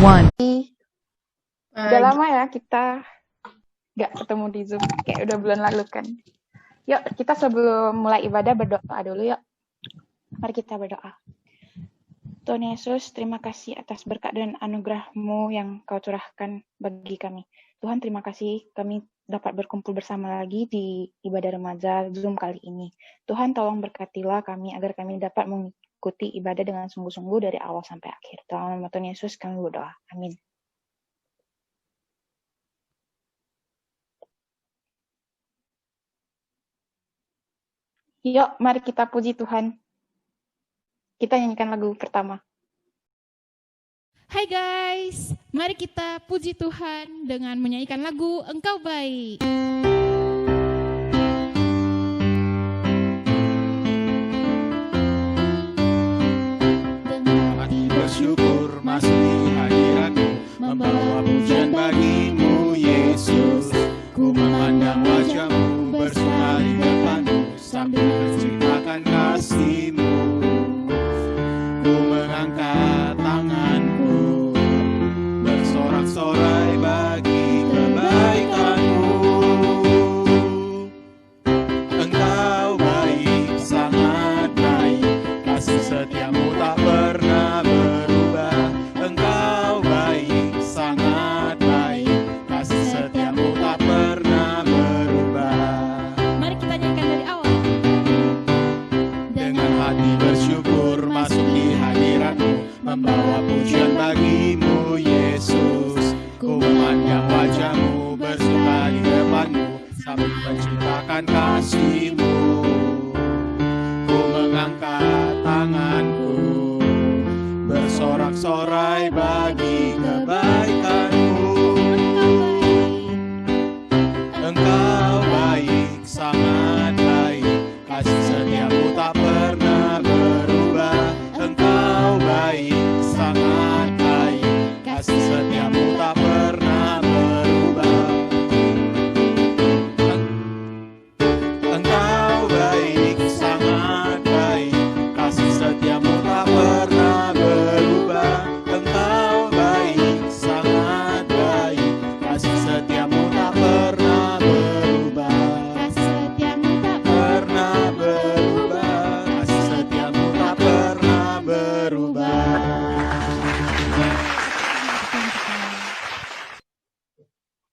1. Udah lama ya kita nggak ketemu di Zoom, kayak udah bulan lalu kan. Yuk, kita sebelum mulai ibadah berdoa dulu yuk. Mari kita berdoa. Tuhan Yesus, terima kasih atas berkat dan anugerah-Mu yang Kau curahkan bagi kami. Tuhan, terima kasih kami dapat berkumpul bersama lagi di ibadah remaja Zoom kali ini. Tuhan, tolong berkatilah kami agar kami dapat mengikuti ibadah dengan sungguh-sungguh dari awal sampai akhir. Dalam nama Tuhan Yesus kami berdoa. Amin. Yuk, mari kita puji Tuhan. Kita nyanyikan lagu pertama. Hai guys, mari kita puji Tuhan dengan menyanyikan lagu Engkau Baik. Dengan hati bersyukur masuk di hadirat-Mu, membawa pujian bagi-Mu Yesus. Ku memandang wajah-Mu, bersuka di depan-Mu, sambil menceritakan kasih-Mu. Ku mengangkat tanganku, bersorak-sorai bagi kebaikan-Mu. Engkau baik, sangat baik, kasih setia-Mu tak pernah berubah. Engkau baik, sangat baik, kasih setia-Mu tak pernah berubah. Mari kita nyanyikan dari awal. Dengan hati bersyukur masuk di hadirat-Mu, membawa pujian bagi-Mu Yesus. Ku memandang wajah-Mu, bersuka di depan-Mu, sambil menceritakan kasih-Mu. Ku mengangkat tanganku, bersorak-sorai bagi kebaikan-Mu. Engkau baik, sangat baik, kasih setia-Mu tak pernah berubah. Engkau baik, sangat baik, kasih setia-Mu tak pernah berubah. Engkau baik, sangat baik, kasih setia-Mu tak pernah berubah. Engkau baik, sangat baik, kasih setia-Mu tak pernah berubah. Kasih setiamu tak Pernah berubah, kasih setia-Mu tak pernah berubah.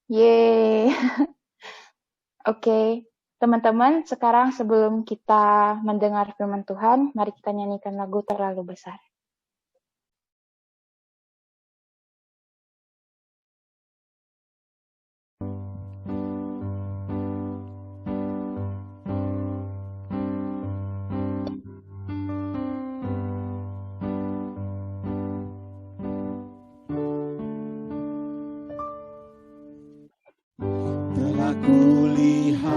Yeay. Oke, teman-teman, sekarang sebelum kita mendengar firman Tuhan, mari kita nyanyikan lagu Terlalu Besar. Telah kulihat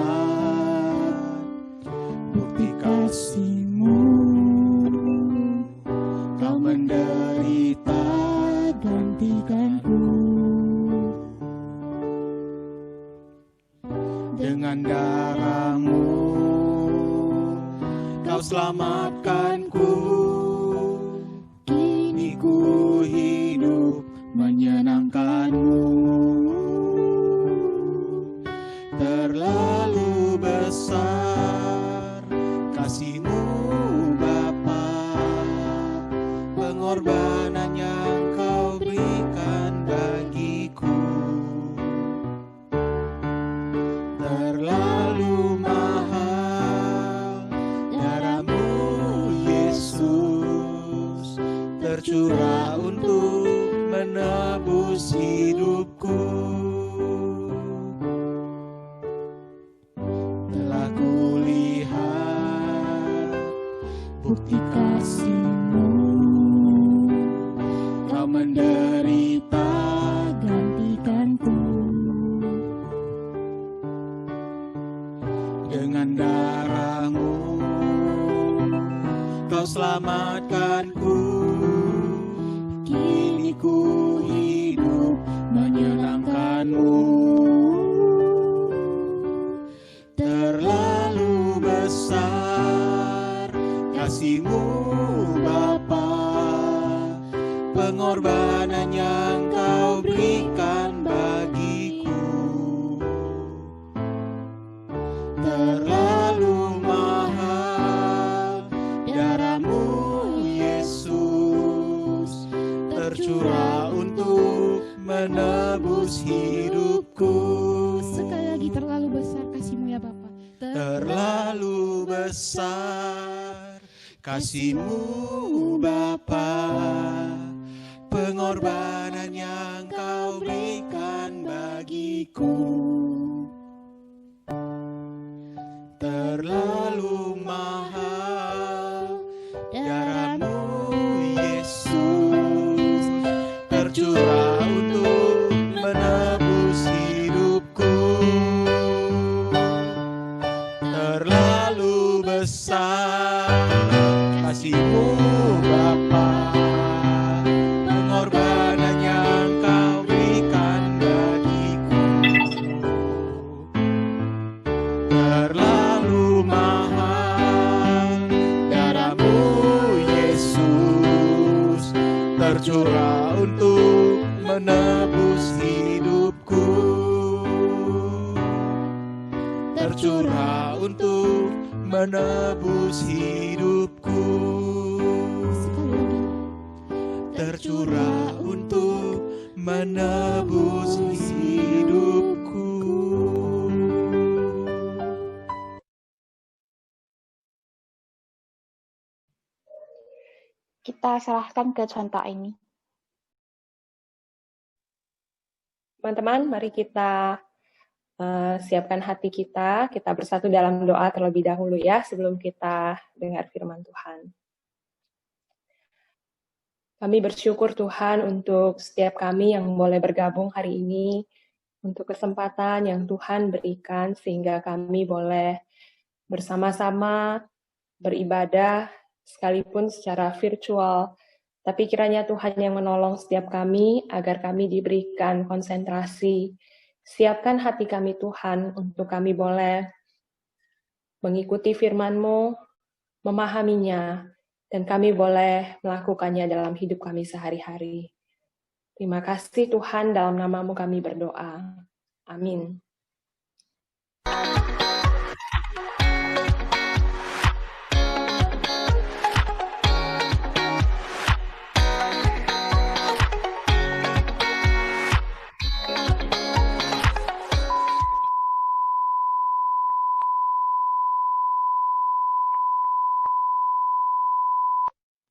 bukti kasih-Mu, Kau menderita gantikanku. Dengan darah-Mu Kau selamatkanku. Kini ku hidup menyenangkan-Mu. Terlalu besar kasih-Mu Bapa, pengorbanan yang Kau berikan bagiku. Terlalu mahal darah-Mu Yesus, tercurah untuk menebus hidupku. Telah kulihat bukti kasih-Mu, Kau menderita gantikanku. Dengan darah-Mu Kau selamatkanku. Kini ku hidup menyenangkan-Mu. Terlalu besar kasih-Mu Bapa, pengorbanan yang tercurah untuk menebus hidupku. Sekali lagi, terlalu besar kasih-Mu ya Bapa. Terlalu besar kasih-Mu Bapa, pengorbanan yang Kau berikan bagiku. Terlalu mahal darah-Mu Yesus, tercurah untuk menebus hidupku. Terlalu besar kasih-Mu Bapa, pengorbanan yang Kau berikan bagiku. Terlalu mahal darah-Mu Yesus, tercurah untuk menebus hidupku. Tercurah untuk menebus hidupku. Tercurah untuk menebus hidupku. Kita serahkan ke contoh ini. Teman-teman, mari kita siapkan hati kita bersatu dalam doa terlebih dahulu ya, sebelum kita dengar firman Tuhan. Kami bersyukur Tuhan untuk setiap kami yang boleh bergabung hari ini, untuk kesempatan yang Tuhan berikan sehingga kami boleh bersama-sama beribadah sekalipun secara virtual. Tapi kiranya Tuhan yang menolong setiap kami agar kami diberikan konsentrasi. Siapkan hati kami Tuhan untuk kami boleh mengikuti firman-Mu, memahaminya, dan kami boleh melakukannya dalam hidup kami sehari-hari. Terima kasih Tuhan, dalam nama-Mu kami berdoa. Amin.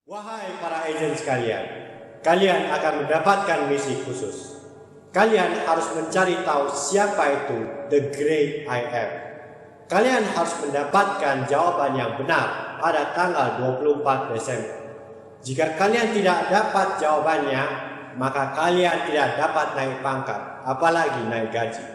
Wahai para agen sekalian, kalian akan mendapatkan misi khusus. Kalian harus mencari tahu siapa itu The Great I Am. Kalian harus mendapatkan jawaban yang benar pada tanggal 24 Desember. Jika kalian tidak dapat jawabannya, maka kalian tidak dapat naik pangkat, apalagi naik gaji.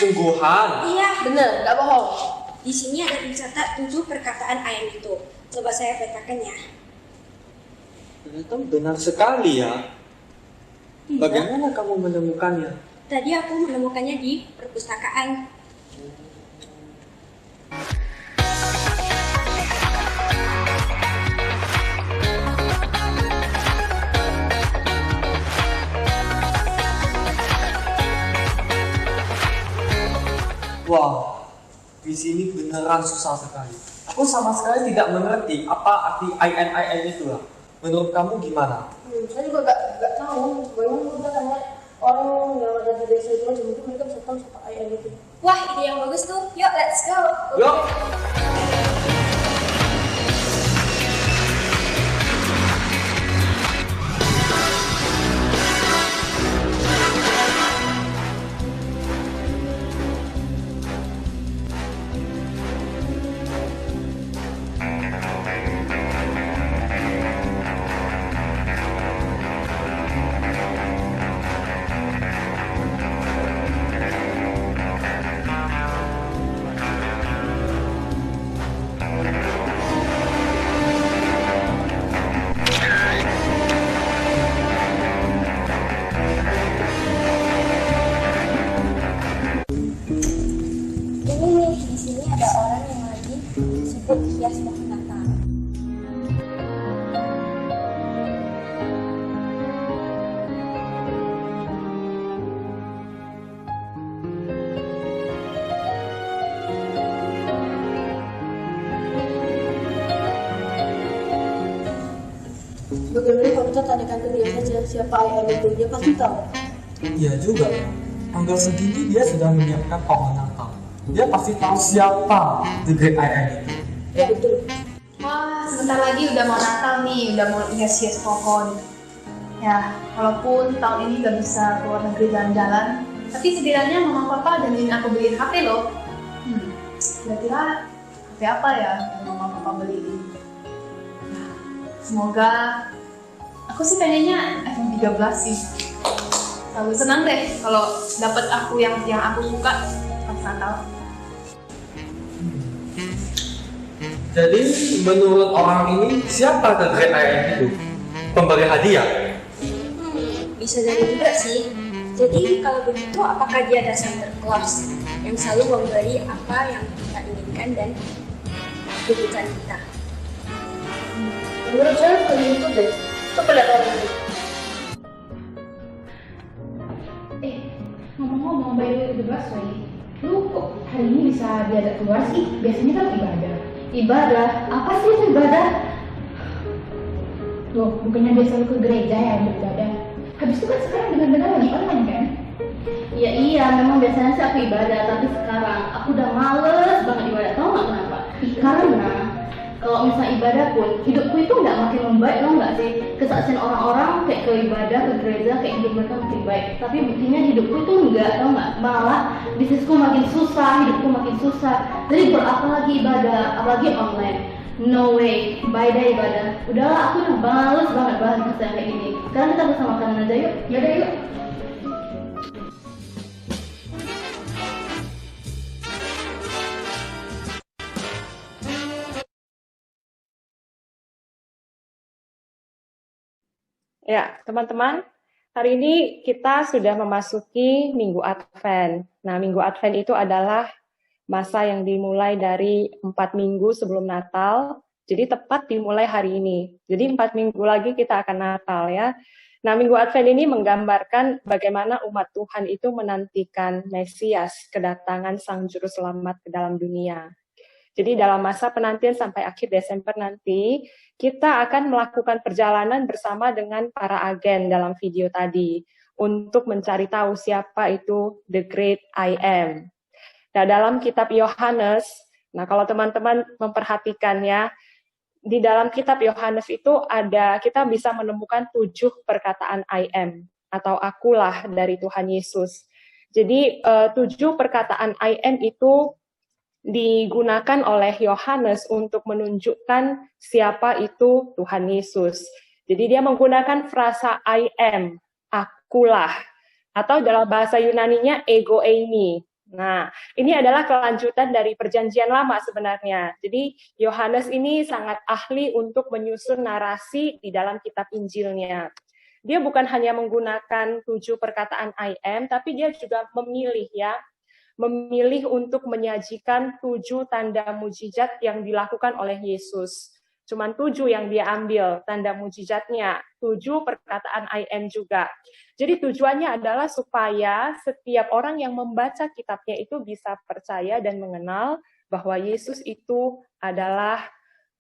Sungguhan. Iya. Bener, nggak bohong. Di sini ada tercatat 7 perkataan I am itu. Coba saya petakan ya. Ternyata benar sekali ya. Iya. Bagaimana kamu menemukannya? Tadi aku menemukannya di perpustakaan. Wah, di sini beneran susah sekali. Aku sama sekali tidak mengerti apa arti IN itu lah. Menurut kamu gimana? Saya juga nggak tahu. Bagaimana udah tanya orang yang ada di desa itu aja, mungkin mereka bisa tahu siapa IN itu. Wah, ide yang bagus tuh. Yuk, let's go. Yuk. Ini nih, di sini ada orang yang lagi sibuk hias pohon Natal. Bagaimana kalau kita tanyakan ke dia saja siapa IN itu, dia pasti tahu. Iya juga. Tanggal segini dia sudah menyiapkan pohon Natal. Dia pasti tahu siapa The Great IN itu. Ya betul. Wah, sebentar lagi udah mau Natal nih, udah mau hias-hias pohon. Ya, walaupun tahun ini gak bisa keluar negeri jalan-jalan, tapi setidaknya mama papa janjiin aku beliin HP loh. Kira-kira HP apa ya yang mama papa beliin? Nah, semoga aku sih pengennya iPhone 13 sih. Selalu senang deh kalau dapet aku yang aku suka pas Natal. Jadi menurut orang ini siapa The Great IN itu? Pemberi hadiah? Bisa jadi juga sih. Jadi kalau begitu, apakah dia ada Santa Claus yang selalu memberi apa yang kita inginkan dan kebutuhan kita? Menurut saya bukan itu deh. Coba lihat orang itu. Ngomong-ngomong, by the way, The Busway, lu kok hari ini bisa diajak keluar sih? Biasanya kan ibadah. Ibadah? Apa sih itu ibadah? Loh, bukannya dia selalu ke gereja ya beribadah? Habis itu kan sekarang benar-benar lagi online kan? Ya iya, memang biasanya sih aku ibadah, tapi sekarang aku udah males banget ibadah. Tau gak kenapa? Karena kalau misalnya ibadah pun, hidupku itu nggak makin membaik, tau nggak sih? Kesaksian orang-orang kayak ke ibadah, ke gereja, kayak hidup mereka makin baik. Tapi buktinya hidupku itu nggak, tau nggak? Malah bisnisku makin susah, hidupku makin susah. Jadi buat apa lagi ibadah, apalagi online? No way, bye deh ibadah. Udahlah, aku udah males banget bahas kisah kayak gini. Sekarang kita bersama kanan aja yuk. Yaudah yuk. Ya, teman-teman, hari ini kita sudah memasuki Minggu Advent. Nah, Minggu Advent itu adalah masa yang dimulai dari 4 minggu sebelum Natal, jadi tepat dimulai hari ini. Jadi 4 minggu lagi kita akan Natal ya. Nah, Minggu Advent ini menggambarkan bagaimana umat Tuhan itu menantikan Mesias, kedatangan Sang Juru Selamat ke dalam dunia. Jadi dalam masa penantian sampai akhir Desember nanti, kita akan melakukan perjalanan bersama dengan para agen dalam video tadi untuk mencari tahu siapa itu The Great I Am. Nah, dalam kitab Yohanes, nah kalau teman-teman memperhatikan ya, di dalam kitab Yohanes itu kita bisa menemukan 7 perkataan I am atau akulah dari Tuhan Yesus. Jadi 7 perkataan I am itu digunakan oleh Yohanes untuk menunjukkan siapa itu Tuhan Yesus. Jadi dia menggunakan frasa I am, akulah, atau dalam bahasa Yunaninya ego eimi. Nah, ini adalah kelanjutan dari Perjanjian Lama sebenarnya. Jadi, Yohanes ini sangat ahli untuk menyusun narasi di dalam kitab Injilnya. Dia bukan hanya menggunakan 7 perkataan I am, tapi dia juga memilih untuk menyajikan 7 tanda mujizat yang dilakukan oleh Yesus. Cuman 7 yang dia ambil, tanda mujizatnya. 7 perkataan I am juga. Jadi tujuannya adalah supaya setiap orang yang membaca kitabnya itu bisa percaya dan mengenal bahwa Yesus itu adalah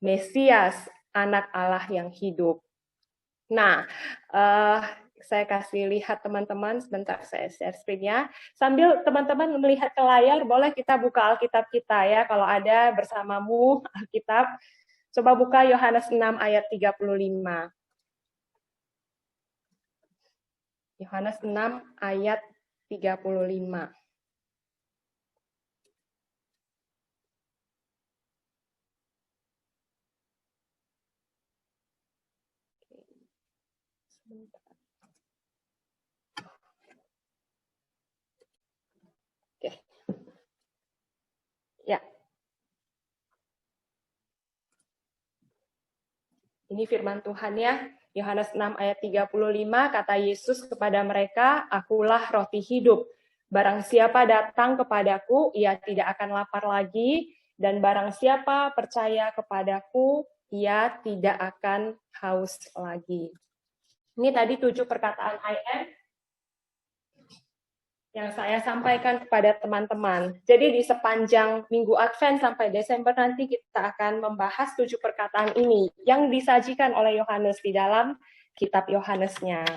Mesias, anak Allah yang hidup. Nah, saya kasih lihat teman-teman, sebentar saya share screen-nya. Sambil teman-teman melihat ke layar, boleh kita buka Alkitab kita ya, kalau ada bersamamu Alkitab. Coba buka Yohanes 6 ayat 35. Yohanes 6 ayat 35. Oke. Ya. Ini firman Tuhan ya, Yohanes 6 ayat 35, kata Yesus kepada mereka, akulah roti hidup. Barang siapa datang kepadaku, ia tidak akan lapar lagi, dan barang siapa percaya kepadaku, ia tidak akan haus lagi. Ini tadi 7 perkataan I am yang saya sampaikan kepada teman-teman. Jadi di sepanjang minggu Advent sampai Desember nanti kita akan membahas 7 perkataan ini yang disajikan oleh Yohanes di dalam kitab Yohanesnya.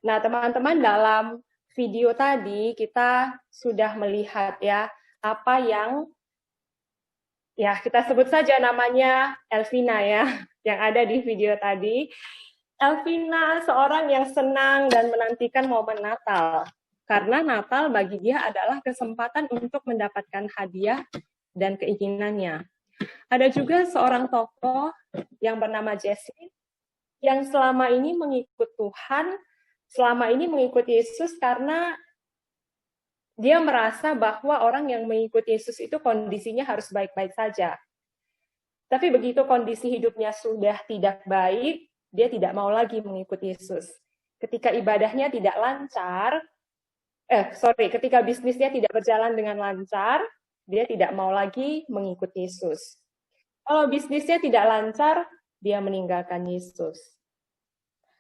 Nah, teman-teman, dalam video tadi kita sudah melihat ya apa yang kita sebut saja namanya Elvina ya, yang ada di video tadi. Elvina seorang yang senang dan menantikan momen Natal. Karena Natal bagi dia adalah kesempatan untuk mendapatkan hadiah dan keinginannya. Ada juga seorang tokoh yang bernama Jesse, yang selama ini mengikut Tuhan, selama ini mengikut Yesus karena dia merasa bahwa orang yang mengikut Yesus itu kondisinya harus baik-baik saja. Tapi begitu kondisi hidupnya sudah tidak baik, dia tidak mau lagi mengikut Yesus. Ketika ibadahnya tidak lancar, ketika bisnisnya tidak berjalan dengan lancar, dia tidak mau lagi mengikut Yesus. Kalau bisnisnya tidak lancar, dia meninggalkan Yesus.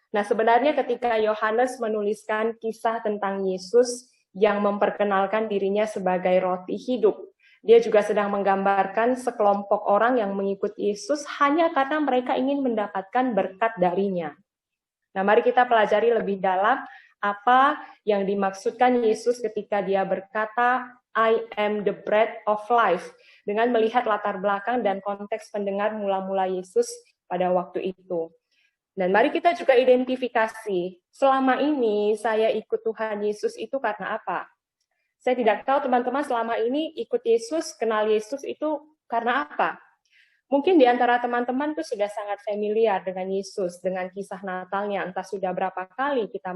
Nah, sebenarnya ketika Yohanes menuliskan kisah tentang Yesus yang memperkenalkan dirinya sebagai roti hidup, dia juga sedang menggambarkan sekelompok orang yang mengikut Yesus hanya karena mereka ingin mendapatkan berkat darinya. Nah, mari kita pelajari lebih dalam apa yang dimaksudkan Yesus ketika dia berkata, I am the bread of life, dengan melihat latar belakang dan konteks pendengar mula-mula Yesus pada waktu itu. Dan mari kita juga identifikasi, selama ini saya ikut Tuhan Yesus itu karena apa? Saya tidak tahu teman-teman selama ini ikut Yesus, kenal Yesus itu karena apa? Mungkin di antara teman-teman itu sudah sangat familiar dengan Yesus, dengan kisah Natalnya, entah sudah berapa kali kita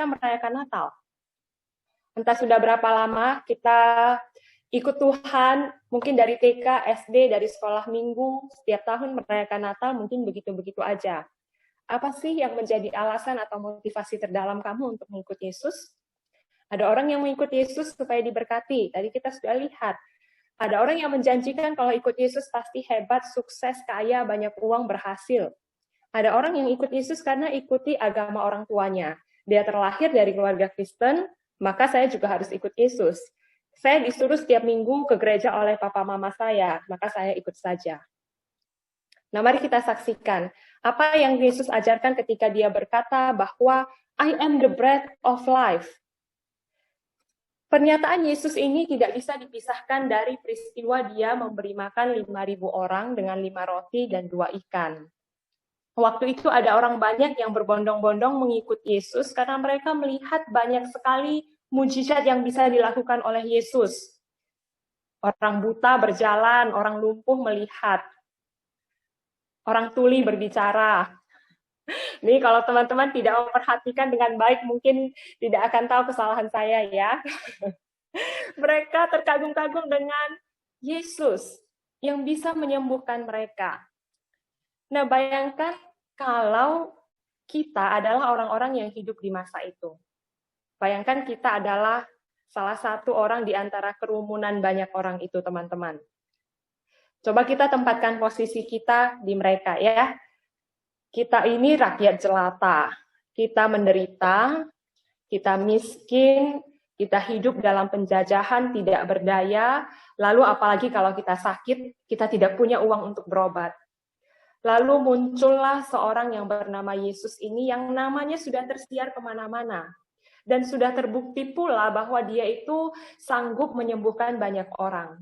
merayakan Natal. Entah sudah berapa lama kita ikut Tuhan, mungkin dari TK, SD, dari sekolah minggu, setiap tahun merayakan Natal, mungkin begitu-begitu aja. Apa sih yang menjadi alasan atau motivasi terdalam kamu untuk mengikut Yesus? Ada orang yang mengikut Yesus supaya diberkati, tadi kita sudah lihat. Ada orang yang menjanjikan kalau ikut Yesus pasti hebat, sukses, kaya, banyak uang, berhasil. Ada orang yang ikut Yesus karena ikuti agama orang tuanya. Dia terlahir dari keluarga Kristen, maka saya juga harus ikut Yesus. Saya disuruh setiap minggu ke gereja oleh papa mama saya, maka saya ikut saja. Nah, mari kita saksikan apa yang Yesus ajarkan ketika dia berkata bahwa I am the bread of life. Pernyataan Yesus ini tidak bisa dipisahkan dari peristiwa dia memberi makan 5.000 orang dengan 5 roti dan 2 ikan. Waktu itu ada orang banyak yang berbondong-bondong mengikut Yesus karena mereka melihat banyak sekali mujizat yang bisa dilakukan oleh Yesus. Orang buta berjalan, orang lumpuh melihat, orang tuli berbicara. Nih kalau teman-teman tidak memperhatikan dengan baik, mungkin tidak akan tahu kesalahan saya ya. Mereka terkagum-kagum dengan Yesus yang bisa menyembuhkan mereka. Nah, bayangkan kalau kita adalah orang-orang yang hidup di masa itu. Bayangkan kita adalah salah satu orang di antara kerumunan banyak orang itu, teman-teman. Coba kita tempatkan posisi kita di mereka ya. Kita ini rakyat jelata, kita menderita, kita miskin, kita hidup dalam penjajahan, tidak berdaya, lalu apalagi kalau kita sakit, kita tidak punya uang untuk berobat. Lalu muncullah seorang yang bernama Yesus ini yang namanya sudah tersiar kemana-mana. Dan sudah terbukti pula bahwa dia itu sanggup menyembuhkan banyak orang.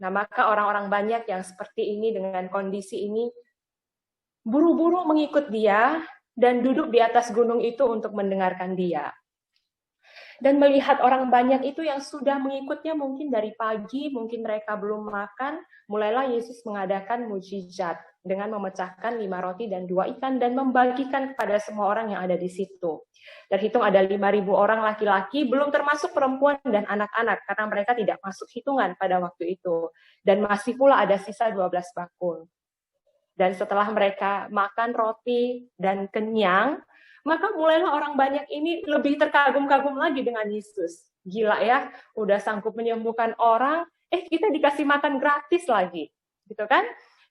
Nah, maka orang-orang banyak yang seperti ini dengan kondisi ini, buru-buru mengikut dia dan duduk di atas gunung itu untuk mendengarkan dia. Dan melihat orang banyak itu yang sudah mengikutnya mungkin dari pagi, mungkin mereka belum makan, mulailah Yesus mengadakan mujizat dengan memecahkan 5 roti dan 2 ikan dan membagikan kepada semua orang yang ada di situ. Terhitung ada 5.000 orang laki-laki, belum termasuk perempuan dan anak-anak, karena mereka tidak masuk hitungan pada waktu itu. Dan masih pula ada sisa 12 bakul. Dan setelah mereka makan roti dan kenyang, maka mulailah orang banyak ini lebih terkagum-kagum lagi dengan Yesus. Gila ya, udah sanggup menyembuhkan orang, kita dikasih makan gratis lagi. Gitu kan?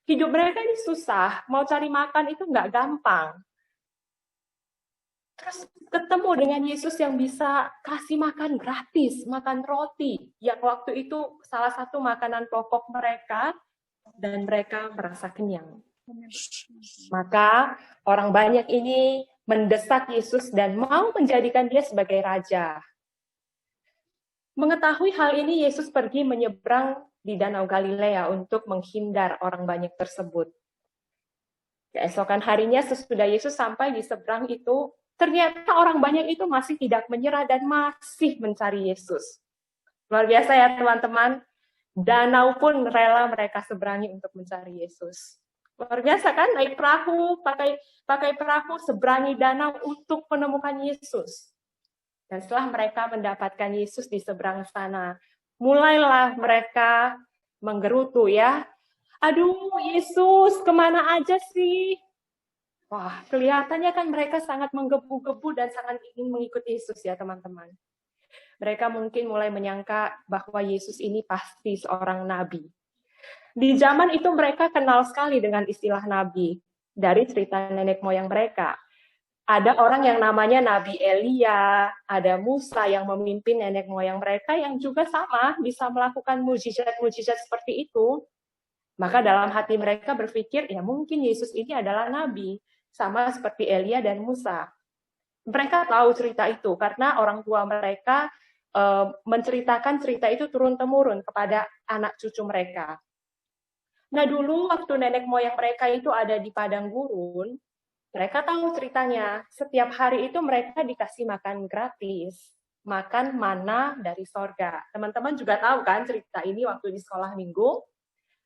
Hidup mereka ini susah, mau cari makan itu nggak gampang. Terus ketemu dengan Yesus yang bisa kasih makan gratis, makan roti, yang waktu itu salah satu makanan pokok mereka, dan mereka merasa kenyang. Maka orang banyak ini mendesak Yesus dan mau menjadikan dia sebagai raja. Mengetahui hal ini, Yesus pergi menyeberang di Danau Galilea untuk menghindar orang banyak tersebut. Keesokan harinya sesudah Yesus sampai di seberang itu, ternyata orang banyak itu masih tidak menyerah dan masih mencari Yesus. Luar biasa ya teman-teman, danau pun rela mereka seberangi untuk mencari Yesus. Luar biasa kan, naik perahu, pakai perahu seberangi danau untuk menemukan Yesus. Dan setelah mereka mendapatkan Yesus di seberang sana, mulailah mereka menggerutu ya. Aduh Yesus, kemana aja sih? Wah, kelihatannya kan mereka sangat menggebu-gebu dan sangat ingin mengikuti Yesus ya teman-teman. Mereka mungkin mulai menyangka bahwa Yesus ini pasti seorang nabi. Di zaman itu mereka kenal sekali dengan istilah nabi. Dari cerita nenek moyang mereka. Ada orang yang namanya Nabi Elia, ada Musa yang memimpin nenek moyang mereka yang juga sama bisa melakukan mujizat-mujizat seperti itu. Maka dalam hati mereka berpikir, ya mungkin Yesus ini adalah nabi, sama seperti Elia dan Musa. Mereka tahu cerita itu karena orang tua mereka menceritakan cerita itu turun-temurun kepada anak cucu mereka. Nah dulu waktu nenek moyang mereka itu ada di padang gurun, mereka tahu ceritanya. Setiap hari itu mereka dikasih makan gratis, makan mana dari sorga. Teman-teman juga tahu kan cerita ini waktu di sekolah minggu.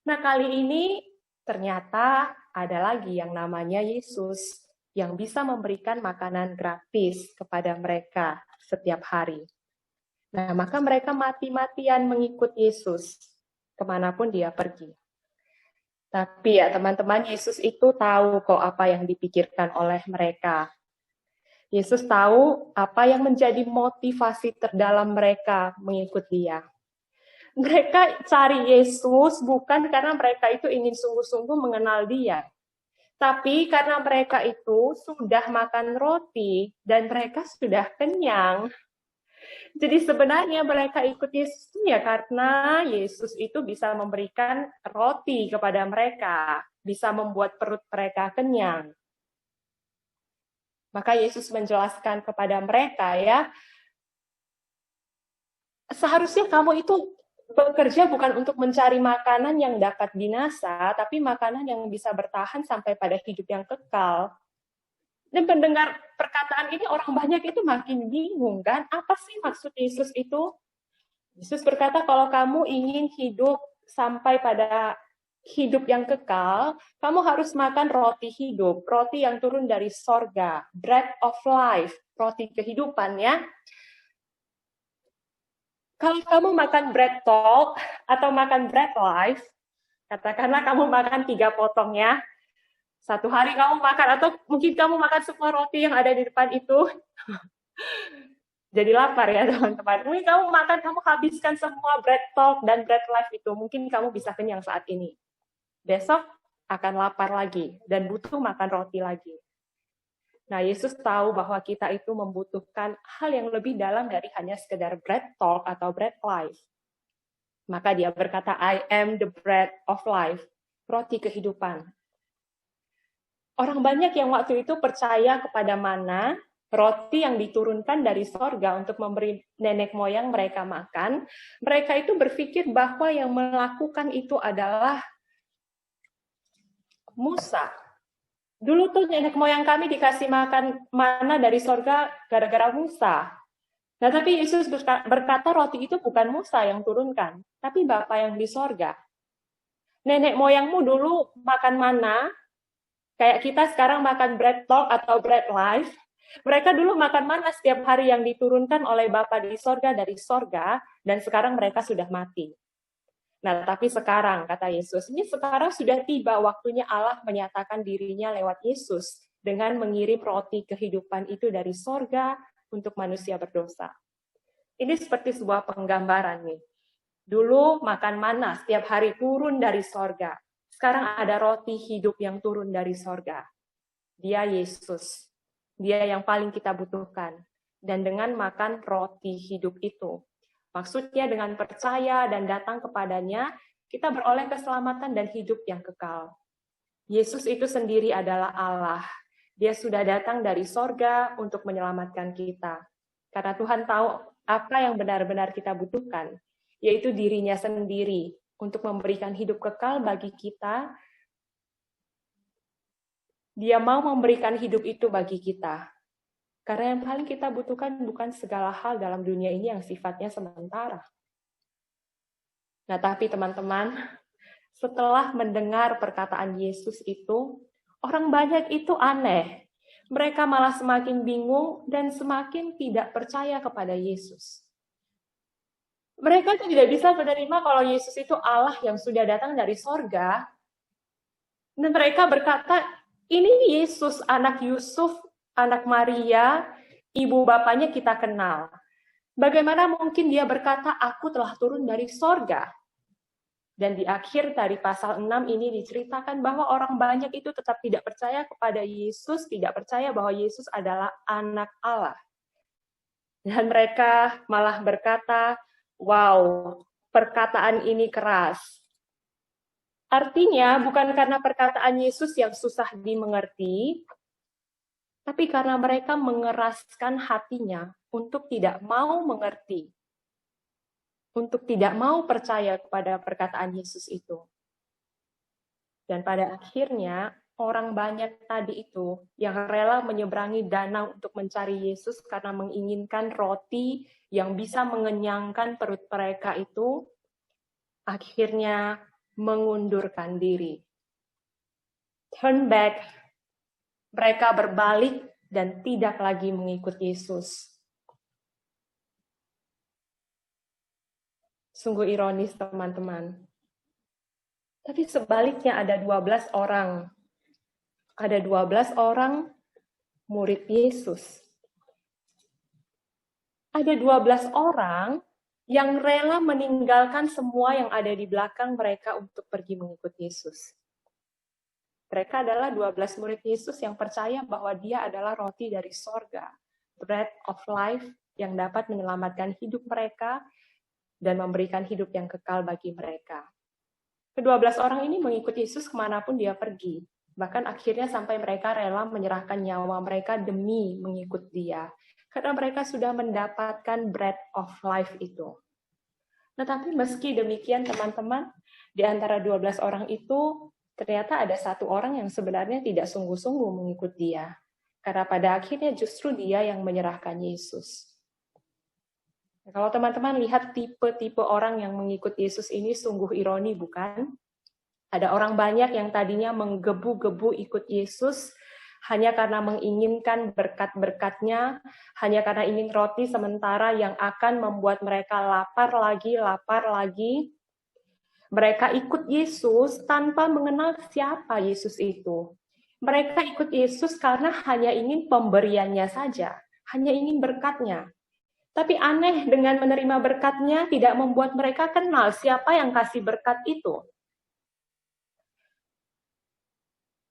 Nah kali ini ternyata ada lagi yang namanya Yesus yang bisa memberikan makanan gratis kepada mereka setiap hari. Nah maka mereka mati-matian mengikut Yesus kemanapun dia pergi. Tapi ya teman-teman, Yesus itu tahu kok apa yang dipikirkan oleh mereka. Yesus tahu apa yang menjadi motivasi terdalam mereka mengikut dia. Mereka cari Yesus bukan karena mereka itu ingin sungguh-sungguh mengenal dia. Tapi karena mereka itu sudah makan roti dan mereka sudah kenyang. Jadi sebenarnya mereka ikut Yesus ya karena Yesus itu bisa memberikan roti kepada mereka, bisa membuat perut mereka kenyang. Maka Yesus menjelaskan kepada mereka ya, seharusnya kamu itu bekerja bukan untuk mencari makanan yang dapat binasa, tapi makanan yang bisa bertahan sampai pada hidup yang kekal. Dan pendengar perkataan ini orang banyak itu makin bingung kan, apa sih maksud Yesus itu? Yesus berkata kalau kamu ingin hidup sampai pada hidup yang kekal, kamu harus makan roti hidup, roti yang turun dari sorga, bread of life, roti kehidupan ya. Kalau kamu makan bread talk atau makan bread life, katakanlah kamu makan 3 potong ya, satu hari kamu makan, atau mungkin kamu makan semua roti yang ada di depan itu, jadi lapar ya teman-teman. Mungkin kamu habiskan semua bread talk dan bread life itu, mungkin kamu bisa kenyang saat ini. Besok akan lapar lagi dan butuh makan roti lagi. Nah, Yesus tahu bahwa kita itu membutuhkan hal yang lebih dalam dari hanya sekedar bread talk atau bread life. Maka dia berkata, I am the bread of life, roti kehidupan. Orang banyak yang waktu itu percaya kepada mana, roti yang diturunkan dari sorga untuk memberi nenek moyang mereka makan. Mereka itu berpikir bahwa yang melakukan itu adalah Musa. Dulu tuh nenek moyang kami dikasih makan mana dari sorga gara-gara Musa. Nah, tapi Yesus berkata roti itu bukan Musa yang turunkan, tapi Bapa yang di sorga. Nenek moyangmu dulu makan mana, kayak kita sekarang makan bread talk atau bread life. Mereka dulu makan mana setiap hari yang diturunkan oleh Bapa di sorga dari sorga, dan sekarang mereka sudah mati. Nah, tapi sekarang, kata Yesus, ini sekarang sudah tiba waktunya Allah menyatakan dirinya lewat Yesus dengan mengirim roti kehidupan itu dari sorga untuk manusia berdosa. Ini seperti sebuah penggambaran nih. Dulu makan mana setiap hari turun dari sorga. Sekarang ada roti hidup yang turun dari sorga. Dia Yesus. Dia yang paling kita butuhkan. Dan dengan makan roti hidup itu, maksudnya dengan percaya dan datang kepadanya, kita beroleh keselamatan dan hidup yang kekal. Yesus itu sendiri adalah Allah. Dia sudah datang dari sorga untuk menyelamatkan kita. Karena Tuhan tahu apa yang benar-benar kita butuhkan, yaitu dirinya sendiri untuk memberikan hidup kekal bagi kita. Dia mau memberikan hidup itu bagi kita. Karena yang paling kita butuhkan bukan segala hal dalam dunia ini yang sifatnya sementara. Nah, tapi teman-teman, setelah mendengar perkataan Yesus itu, orang banyak itu aneh. Mereka malah semakin bingung dan semakin tidak percaya kepada Yesus. Mereka tidak bisa menerima kalau Yesus itu Allah yang sudah datang dari sorga. Dan mereka berkata, ini Yesus, anak Yusuf, anak Maria, ibu bapaknya kita kenal. Bagaimana mungkin dia berkata, aku telah turun dari sorga? Dan di akhir dari pasal 6 ini diceritakan bahwa orang banyak itu tetap tidak percaya kepada Yesus, tidak percaya bahwa Yesus adalah anak Allah. Dan mereka malah berkata, wow, perkataan ini keras. Artinya bukan karena perkataan Yesus yang susah dimengerti, tapi karena mereka mengeraskan hatinya untuk tidak mau mengerti, untuk tidak mau percaya kepada perkataan Yesus itu. Dan pada akhirnya, orang banyak tadi itu yang rela menyeberangi danau untuk mencari Yesus karena menginginkan roti yang bisa mengenyangkan perut mereka itu, akhirnya mengundurkan diri. Turn back. Mereka berbalik dan tidak lagi mengikut Yesus. Sungguh ironis, teman-teman. Tapi sebaliknya ada 12 orang. Ada 12 orang murid Yesus. Ada 12 orang yang rela meninggalkan semua yang ada di belakang mereka untuk pergi mengikut Yesus. Mereka adalah 12 murid Yesus yang percaya bahwa dia adalah roti dari sorga, bread of life yang dapat menyelamatkan hidup mereka dan memberikan hidup yang kekal bagi mereka. Ke-12 orang ini mengikuti Yesus kemanapun dia pergi. Bahkan akhirnya sampai mereka rela menyerahkan nyawa mereka demi mengikut dia. Karena mereka sudah mendapatkan bread of life itu. Nah, tapi meski demikian teman-teman, di antara 12 orang itu, ternyata ada satu orang yang sebenarnya tidak sungguh-sungguh mengikut dia. Karena pada akhirnya justru dia yang menyerahkan Yesus. Nah, kalau teman-teman lihat tipe-tipe orang yang mengikut Yesus ini sungguh ironi, bukan? Ada orang banyak yang tadinya menggebu-gebu ikut Yesus hanya karena menginginkan berkat-berkatnya, hanya karena ingin roti sementara yang akan membuat mereka lapar lagi. Mereka ikut Yesus tanpa mengenal siapa Yesus itu. Mereka ikut Yesus karena hanya ingin pemberiannya saja, hanya ingin berkatnya. Tapi aneh, dengan menerima berkatnya tidak membuat mereka kenal siapa yang kasih berkat itu.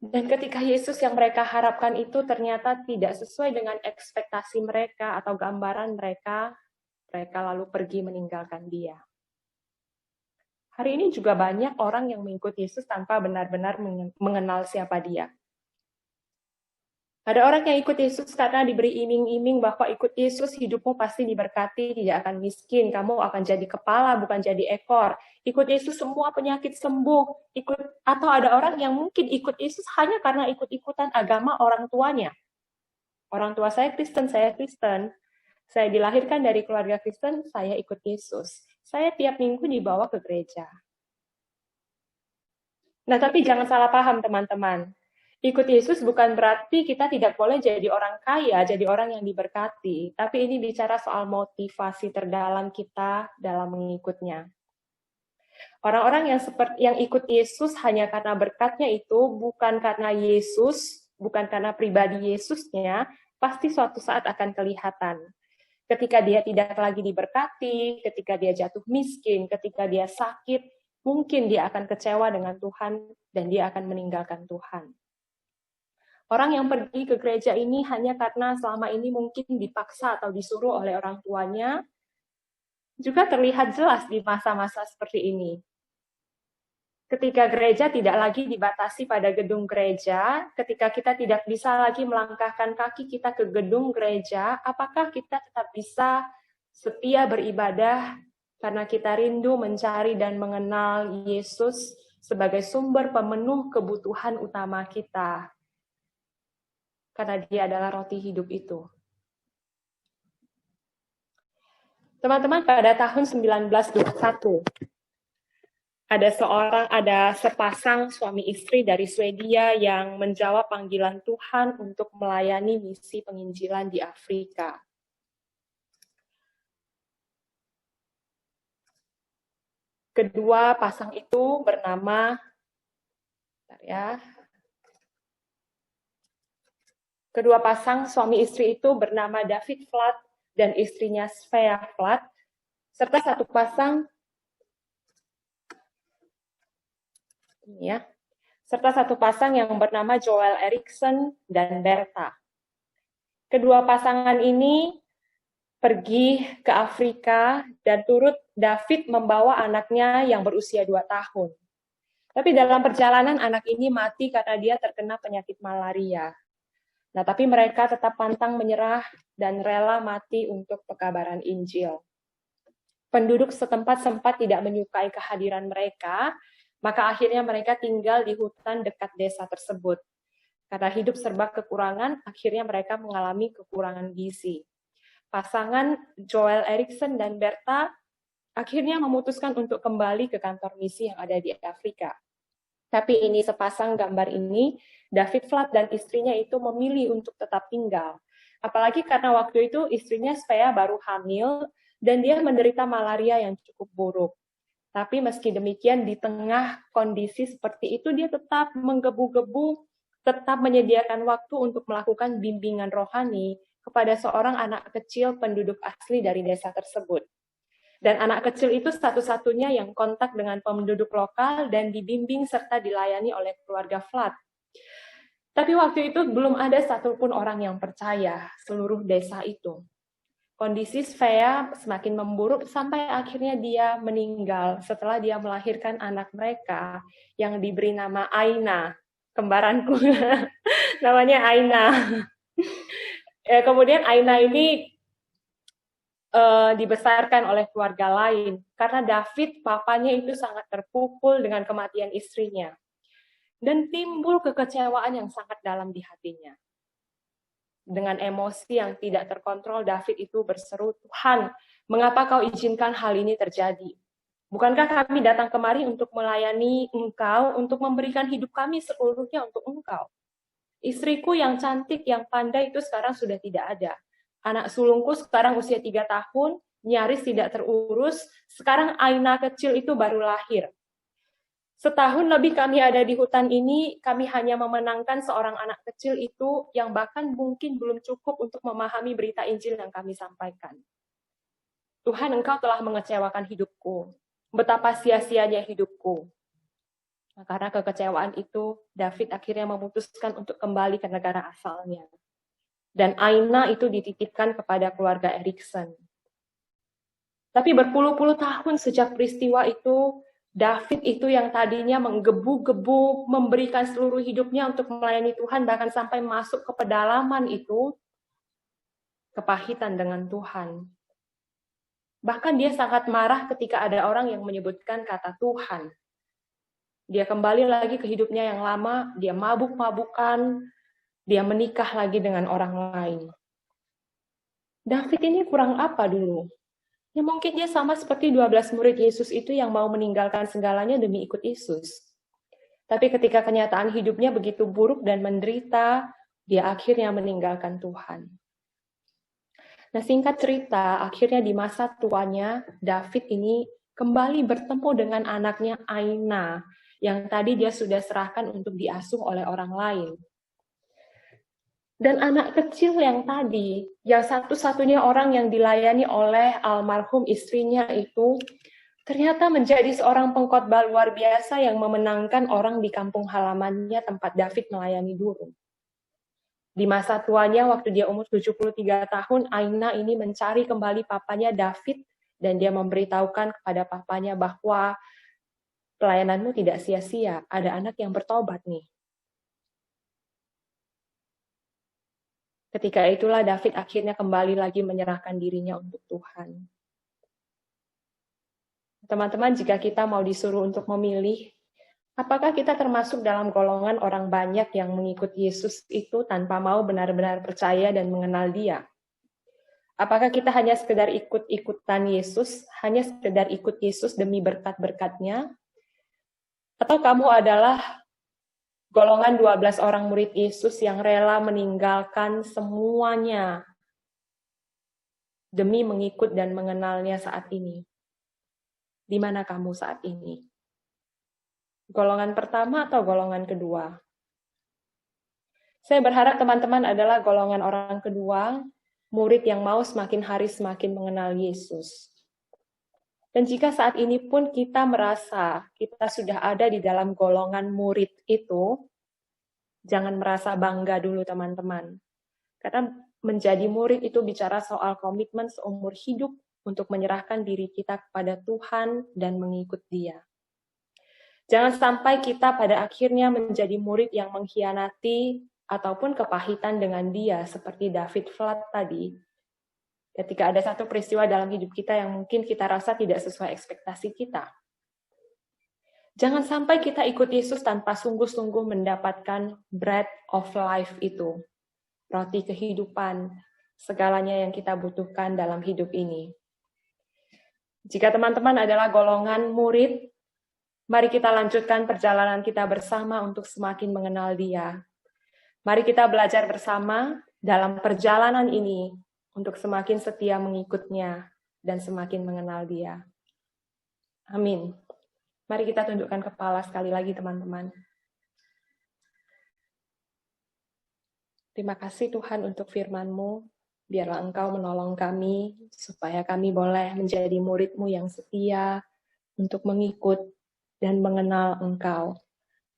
Dan ketika Yesus yang mereka harapkan itu ternyata tidak sesuai dengan ekspektasi mereka atau gambaran mereka, mereka lalu pergi meninggalkan Dia. Hari ini juga banyak orang yang mengikuti Yesus tanpa benar-benar mengenal siapa Dia. Ada orang yang ikut Yesus karena diberi iming-iming bahwa ikut Yesus hidupmu pasti diberkati, tidak akan miskin, kamu akan jadi kepala bukan jadi ekor. Ikut Yesus semua penyakit sembuh. Atau ada orang yang mungkin ikut Yesus hanya karena ikut-ikutan agama orang tuanya. Orang tua saya Kristen, saya Kristen. Saya dilahirkan dari keluarga Kristen, saya ikut Yesus. Saya tiap minggu dibawa ke gereja. Nah, tapi jangan salah paham teman-teman. Ikut Yesus bukan berarti kita tidak boleh jadi orang kaya, jadi orang yang diberkati. Tapi ini bicara soal motivasi terdalam kita dalam mengikutnya. Orang-orang yang ikut Yesus hanya karena berkatnya itu, bukan karena Yesus, bukan karena pribadi Yesusnya, pasti suatu saat akan kelihatan. Ketika dia tidak lagi diberkati, ketika dia jatuh miskin, ketika dia sakit, mungkin dia akan kecewa dengan Tuhan dan dia akan meninggalkan Tuhan. Orang yang pergi ke gereja ini hanya karena selama ini mungkin dipaksa atau disuruh oleh orang tuanya, juga terlihat jelas di masa-masa seperti ini. Ketika gereja tidak lagi dibatasi pada gedung gereja, ketika kita tidak bisa lagi melangkahkan kaki kita ke gedung gereja, apakah kita tetap bisa setia beribadah karena kita rindu mencari dan mengenal Yesus sebagai sumber pemenuh kebutuhan utama kita? Karena dia adalah roti hidup itu. Teman-teman, pada tahun 1921, ada sepasang suami istri dari Swedia yang menjawab panggilan Tuhan untuk melayani misi penginjilan di Afrika. Kedua pasang itu bernama, kedua pasang suami istri itu bernama David Flat dan istrinya Svea Flat, serta satu pasang yang bernama Joel Eriksson dan Bertha. Kedua pasangan ini pergi ke Afrika dan turut David membawa anaknya yang berusia 2 tahun. Tapi dalam perjalanan anak ini mati karena dia terkena penyakit malaria. Nah, tapi mereka tetap pantang menyerah dan rela mati untuk pekabaran Injil. Penduduk setempat sempat tidak menyukai kehadiran mereka, maka akhirnya mereka tinggal di hutan dekat desa tersebut. Karena hidup serba kekurangan, akhirnya mereka mengalami kekurangan gizi. Pasangan Joel Eriksson dan Bertha akhirnya memutuskan untuk kembali ke kantor misi yang ada di Afrika. Tapi ini sepasang gambar ini, David Flat dan istrinya itu memilih untuk tetap tinggal. Apalagi karena waktu itu istrinya Svea baru hamil dan dia menderita malaria yang cukup buruk. Tapi meski demikian di tengah kondisi seperti itu dia tetap menggebu-gebu, tetap menyediakan waktu untuk melakukan bimbingan rohani kepada seorang anak kecil penduduk asli dari desa tersebut. Dan anak kecil itu satu-satunya yang kontak dengan penduduk lokal dan dibimbing serta dilayani oleh keluarga Flat. Tapi waktu itu belum ada satupun orang yang percaya seluruh desa itu. Kondisi Svea semakin memburuk sampai akhirnya dia meninggal setelah dia melahirkan anak mereka yang diberi nama Aina, kembaranku. Namanya Aina. Kemudian Aina ini dibesarkan oleh keluarga lain karena David, papanya itu sangat terpukul dengan kematian istrinya. Dan timbul kekecewaan yang sangat dalam di hatinya. Dengan emosi yang tidak terkontrol, David itu berseru, "Tuhan, mengapa kau izinkan hal ini terjadi? Bukankah kami datang kemari untuk melayani Engkau, untuk memberikan hidup kami seluruhnya untuk Engkau? Istriku yang cantik, yang pandai itu sekarang sudah tidak ada. Anak sulungku sekarang usia 3 tahun, nyaris tidak terurus. Sekarang Aina kecil itu baru lahir. Setahun lebih kami ada di hutan ini, kami hanya memenangkan seorang anak kecil itu yang bahkan mungkin belum cukup untuk memahami berita Injil yang kami sampaikan. Tuhan, Engkau telah mengecewakan hidupku. Betapa sia-sianya hidupku. Nah, karena kekecewaan itu, David akhirnya memutuskan untuk kembali ke negara asalnya. Dan Aina itu dititipkan kepada keluarga Erikson. Tapi berpuluh-puluh tahun sejak peristiwa itu, David itu yang tadinya menggebu-gebu, memberikan seluruh hidupnya untuk melayani Tuhan, bahkan sampai masuk ke pedalaman itu, kepahitan dengan Tuhan. Bahkan dia sangat marah ketika ada orang yang menyebutkan kata Tuhan. Dia kembali lagi ke hidupnya yang lama, dia mabuk-mabukan, dia menikah lagi dengan orang lain. David ini kurang apa dulu? Ya mungkin dia sama seperti 12 murid Yesus itu yang mau meninggalkan segalanya demi ikut Yesus. Tapi ketika kenyataan hidupnya begitu buruk dan menderita, dia akhirnya meninggalkan Tuhan. Nah, singkat cerita, akhirnya di masa tuanya, David ini kembali bertemu dengan anaknya Aina, yang tadi dia sudah serahkan untuk diasuh oleh orang lain. Dan anak kecil yang tadi, yang satu-satunya orang yang dilayani oleh almarhum istrinya itu, ternyata menjadi seorang pengkhotbah luar biasa yang memenangkan orang di kampung halamannya tempat David melayani dulu. Di masa tuanya, waktu dia umur 73 tahun, Aina ini mencari kembali papanya David, dan dia memberitahukan kepada papanya bahwa pelayananmu tidak sia-sia, ada anak yang bertobat nih. Ketika itulah David akhirnya kembali lagi menyerahkan dirinya untuk Tuhan. Teman-teman, jika kita mau disuruh untuk memilih, apakah kita termasuk dalam golongan orang banyak yang mengikut Yesus itu tanpa mau benar-benar percaya dan mengenal Dia? Apakah kita hanya sekedar ikut-ikutan Yesus, hanya sekedar ikut Yesus demi berkat-berkat-Nya? Atau kamu adalah golongan 12 orang murid Yesus yang rela meninggalkan semuanya demi mengikut dan mengenalnya saat ini? Di mana kamu saat ini? Golongan pertama atau golongan kedua? Saya berharap teman-teman adalah golongan orang kedua, murid yang mau semakin hari semakin mengenal Yesus. Dan jika saat ini pun kita merasa kita sudah ada di dalam golongan murid itu, jangan merasa bangga dulu teman-teman. Karena menjadi murid itu bicara soal komitmen seumur hidup untuk menyerahkan diri kita kepada Tuhan dan mengikut Dia. Jangan sampai kita pada akhirnya menjadi murid yang mengkhianati ataupun kepahitan dengan Dia, seperti David Flood tadi. Ketika ada satu peristiwa dalam hidup kita yang mungkin kita rasa tidak sesuai ekspektasi kita. Jangan sampai kita ikut Yesus tanpa sungguh-sungguh mendapatkan bread of life itu. Roti kehidupan, segalanya yang kita butuhkan dalam hidup ini. Jika teman-teman adalah golongan murid, mari kita lanjutkan perjalanan kita bersama untuk semakin mengenal Dia. Mari kita belajar bersama dalam perjalanan ini untuk semakin setia mengikutnya dan semakin mengenal Dia. Amin. Mari kita tundukkan kepala sekali lagi, teman-teman. Terima kasih Tuhan untuk firman-Mu. Biarlah Engkau menolong kami, supaya kami boleh menjadi murid-Mu yang setia untuk mengikut dan mengenal Engkau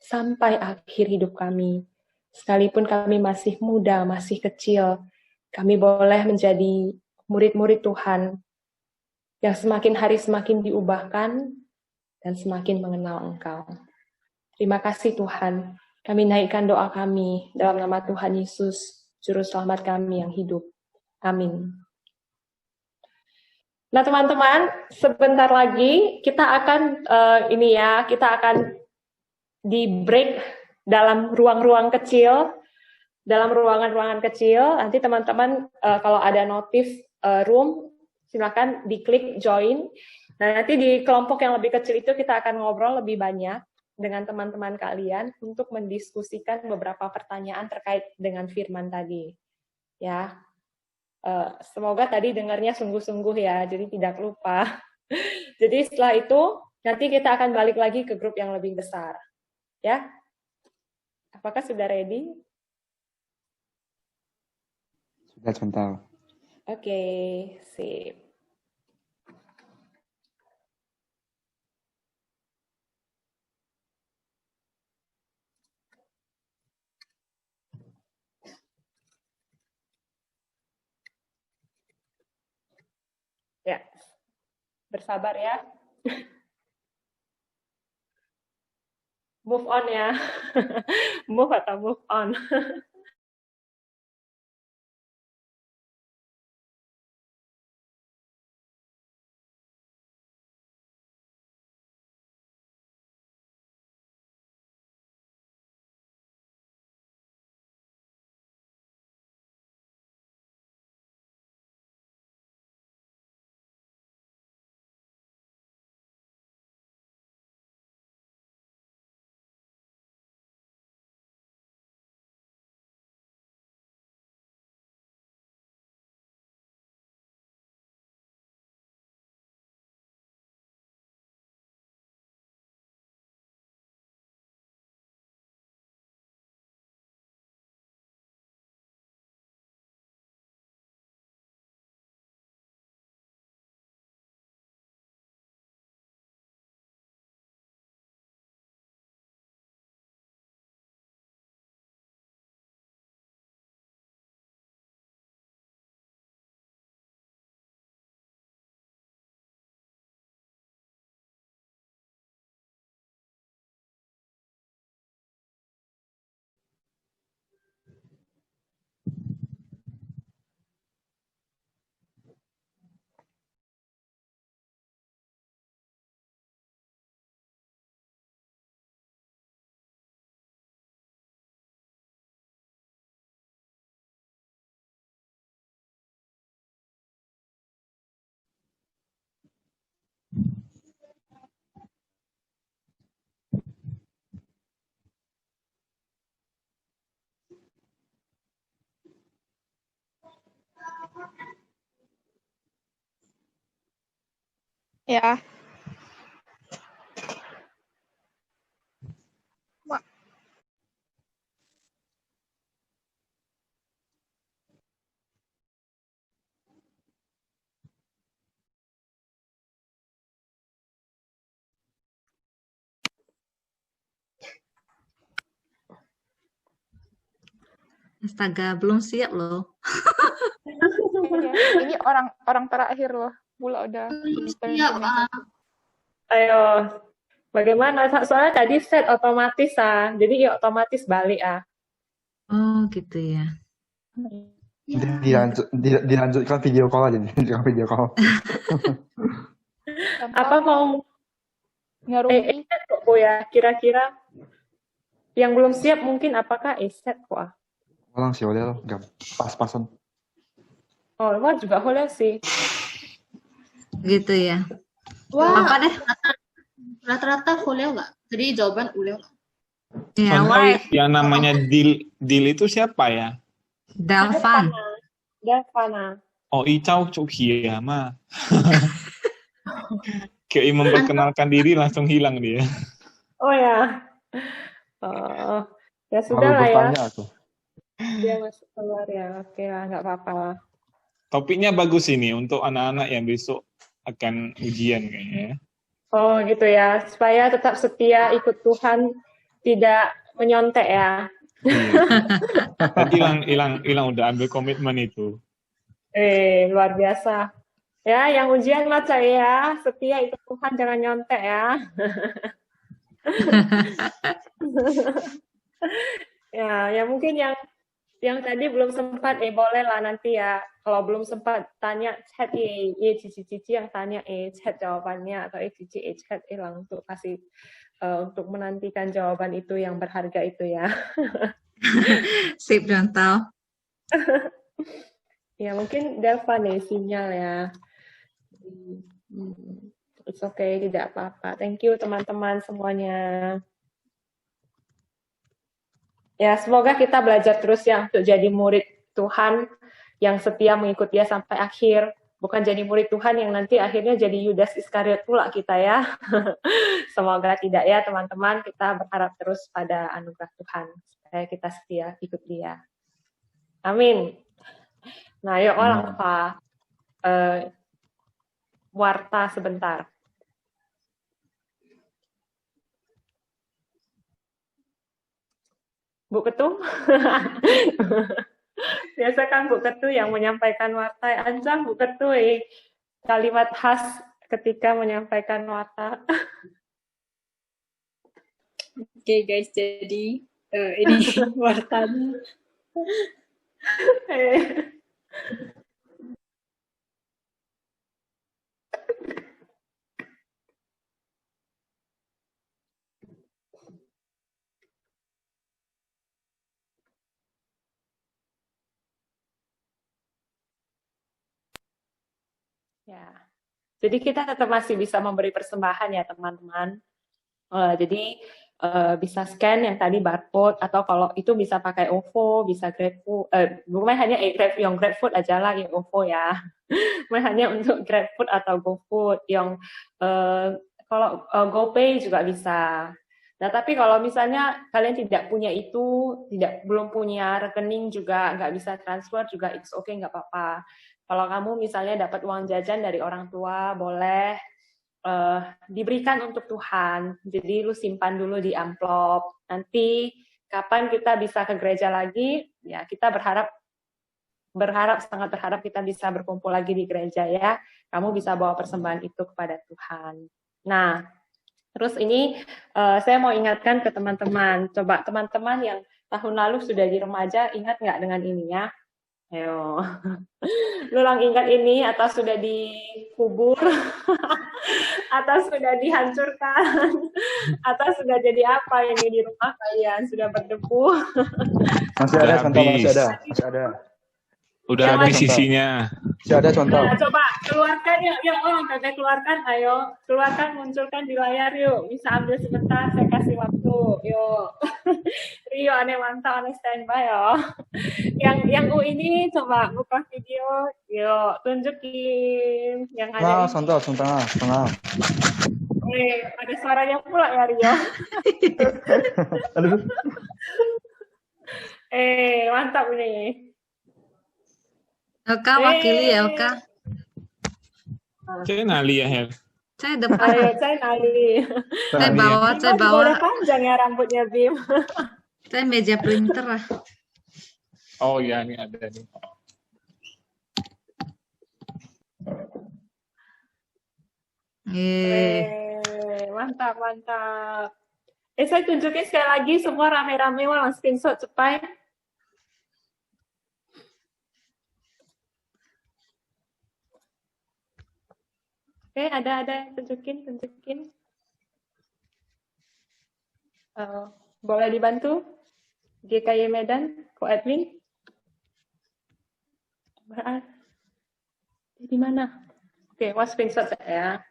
sampai akhir hidup kami. Sekalipun kami masih muda, masih kecil, kami boleh menjadi murid-murid Tuhan yang semakin hari semakin diubahkan dan semakin mengenal Engkau. Terima kasih Tuhan. Kami naikkan doa kami dalam nama Tuhan Yesus, Juru Selamat kami yang hidup. Amin. Nah teman-teman, sebentar lagi kita akan kita akan di break dalam ruang-ruang kecil. Dalam ruangan-ruangan kecil, nanti teman-teman kalau ada notif room, silakan diklik join. Nah, nanti di kelompok yang lebih kecil itu kita akan ngobrol lebih banyak dengan teman-teman kalian untuk mendiskusikan beberapa pertanyaan terkait dengan firman tadi. Ya, semoga tadi dengarnya sungguh-sungguh ya, jadi tidak lupa. Jadi setelah itu nanti kita akan balik lagi ke grup yang lebih besar. Ya, apakah sudah ready? Sudah sebentar. Oke, sip. Ya, bersabar ya. Move on ya. Move atau move on. Ya. Astaga, belum siap loh. Ini orang terakhir loh. Bula udah Siap, Ayo, bagaimana? Soalnya tadi set otomatis jadi ya otomatis balik Oh gitu ya. Dilanjutkan video call aja, dilanjutkan video call. Apa mau ngarungi kok ya? Kira-kira yang belum siap mungkin apakah set kok? Ulang sih oleh lo, nggak pas-pasan. Oh, wah juga boleh sih. Gitu ya. Wah, Apa deh? rata-rata boleh nggak? Jadi jawaban boleh nggak? Ya, Contoh yang namanya deal itu siapa ya? Dalvan. Dalvana. Oh, Icau Cukia mah. Kayak memperkenalkan diri langsung hilang dia. Oh ya. Oh, ya sudah lah ya. Dia masuk keluar ya. Oke lah, nggak apa-apa lah. Topiknya bagus ini untuk anak-anak yang besok akan ujian kayaknya. Oh gitu ya, supaya tetap setia ikut Tuhan, tidak menyontek ya. Tadi hilang udah ambil komitmen itu. Luar biasa. Ya, yang ujian lah ya, setia ikut Tuhan, jangan nyontek ya. Ya mungkin yang tadi belum sempat, boleh lah nanti ya. Kalau belum sempat tanya chat cici yang tanya chat jawabannya atau cici chat hilang untuk kasih untuk menantikan jawaban itu yang berharga itu ya. Sip Jontal. Ya mungkin Delva nih sinyal ya. It's okay, tidak apa-apa. Thank you teman-teman semuanya. Ya, semoga kita belajar terus ya untuk jadi murid Tuhan yang setia mengikut Dia sampai akhir. Bukan jadi murid Tuhan yang nanti akhirnya jadi Yudas Iskariot pula kita ya. Semoga tidak ya teman-teman, kita berharap terus pada anugerah Tuhan supaya kita setia ikut Dia. Amin. Nah, yuk orang Pak warta sebentar. Bu Ketum? Biasa kan Bu Ketu yang menyampaikan warta. Ancam Bu Ketu kalimat khas ketika menyampaikan warta. Oke guys, jadi ini wartanya. Ya, jadi kita tetap masih bisa memberi persembahan ya teman-teman. Jadi bisa scan yang tadi barcode atau kalau itu bisa pakai OVO, bisa GrabFood. Bukan hanya yang GrabFood aja lah yang OVO ya. Bukan hanya untuk GrabFood atau GoFood. Yang kalau GoPay juga bisa. Nah, tapi kalau misalnya kalian tidak punya itu, belum punya rekening juga, nggak bisa transfer juga, it's okay, nggak apa-apa. Kalau kamu misalnya dapat uang jajan dari orang tua, boleh diberikan untuk Tuhan. Jadi lu simpan dulu di amplop. Nanti kapan kita bisa ke gereja lagi, ya kita sangat berharap kita bisa berkumpul lagi di gereja ya. Kamu bisa bawa persembahan itu kepada Tuhan. Nah, terus ini saya mau ingatkan ke teman-teman. Coba teman-teman yang tahun lalu sudah di remaja, ingat nggak dengan ini ya? Ayo, lu lang ingat ini atau sudah dikubur, atau sudah dihancurkan, atau sudah jadi apa ini di rumah kalian? Sudah berdebu? Masih ada contoh, masih ada. Udah habis isinya. Masih ada contoh. Nah, coba keluarkan yuk orang kakek keluarkan, ayo keluarkan, munculkan di layar yuk. Bisa ambil sebentar, saya kasih waktu, yuk. Rio, aneh mantap, aneh standby yo. Yang U ini coba buka video, yuk tunjukin yang ada. Nah, contoh. Ada suaranya pula ya Rio. Aduh. Mantap nih. Elka wakili ya Elka. Saya nali ya Hel. Saya depan. Ayo, saya nali. Saya bawa. Boleh panjang ya rambutnya Bim. Saya meja printer lah. Oh ya, ini ada nih. Mantap. Saya tunjukin sekali lagi semua rame-rame walang screenshot cepat. Oke, ada tunjukin. Boleh dibantu? GKY Medan, Ko Edwin? Di mana? Oke, screenshot ya.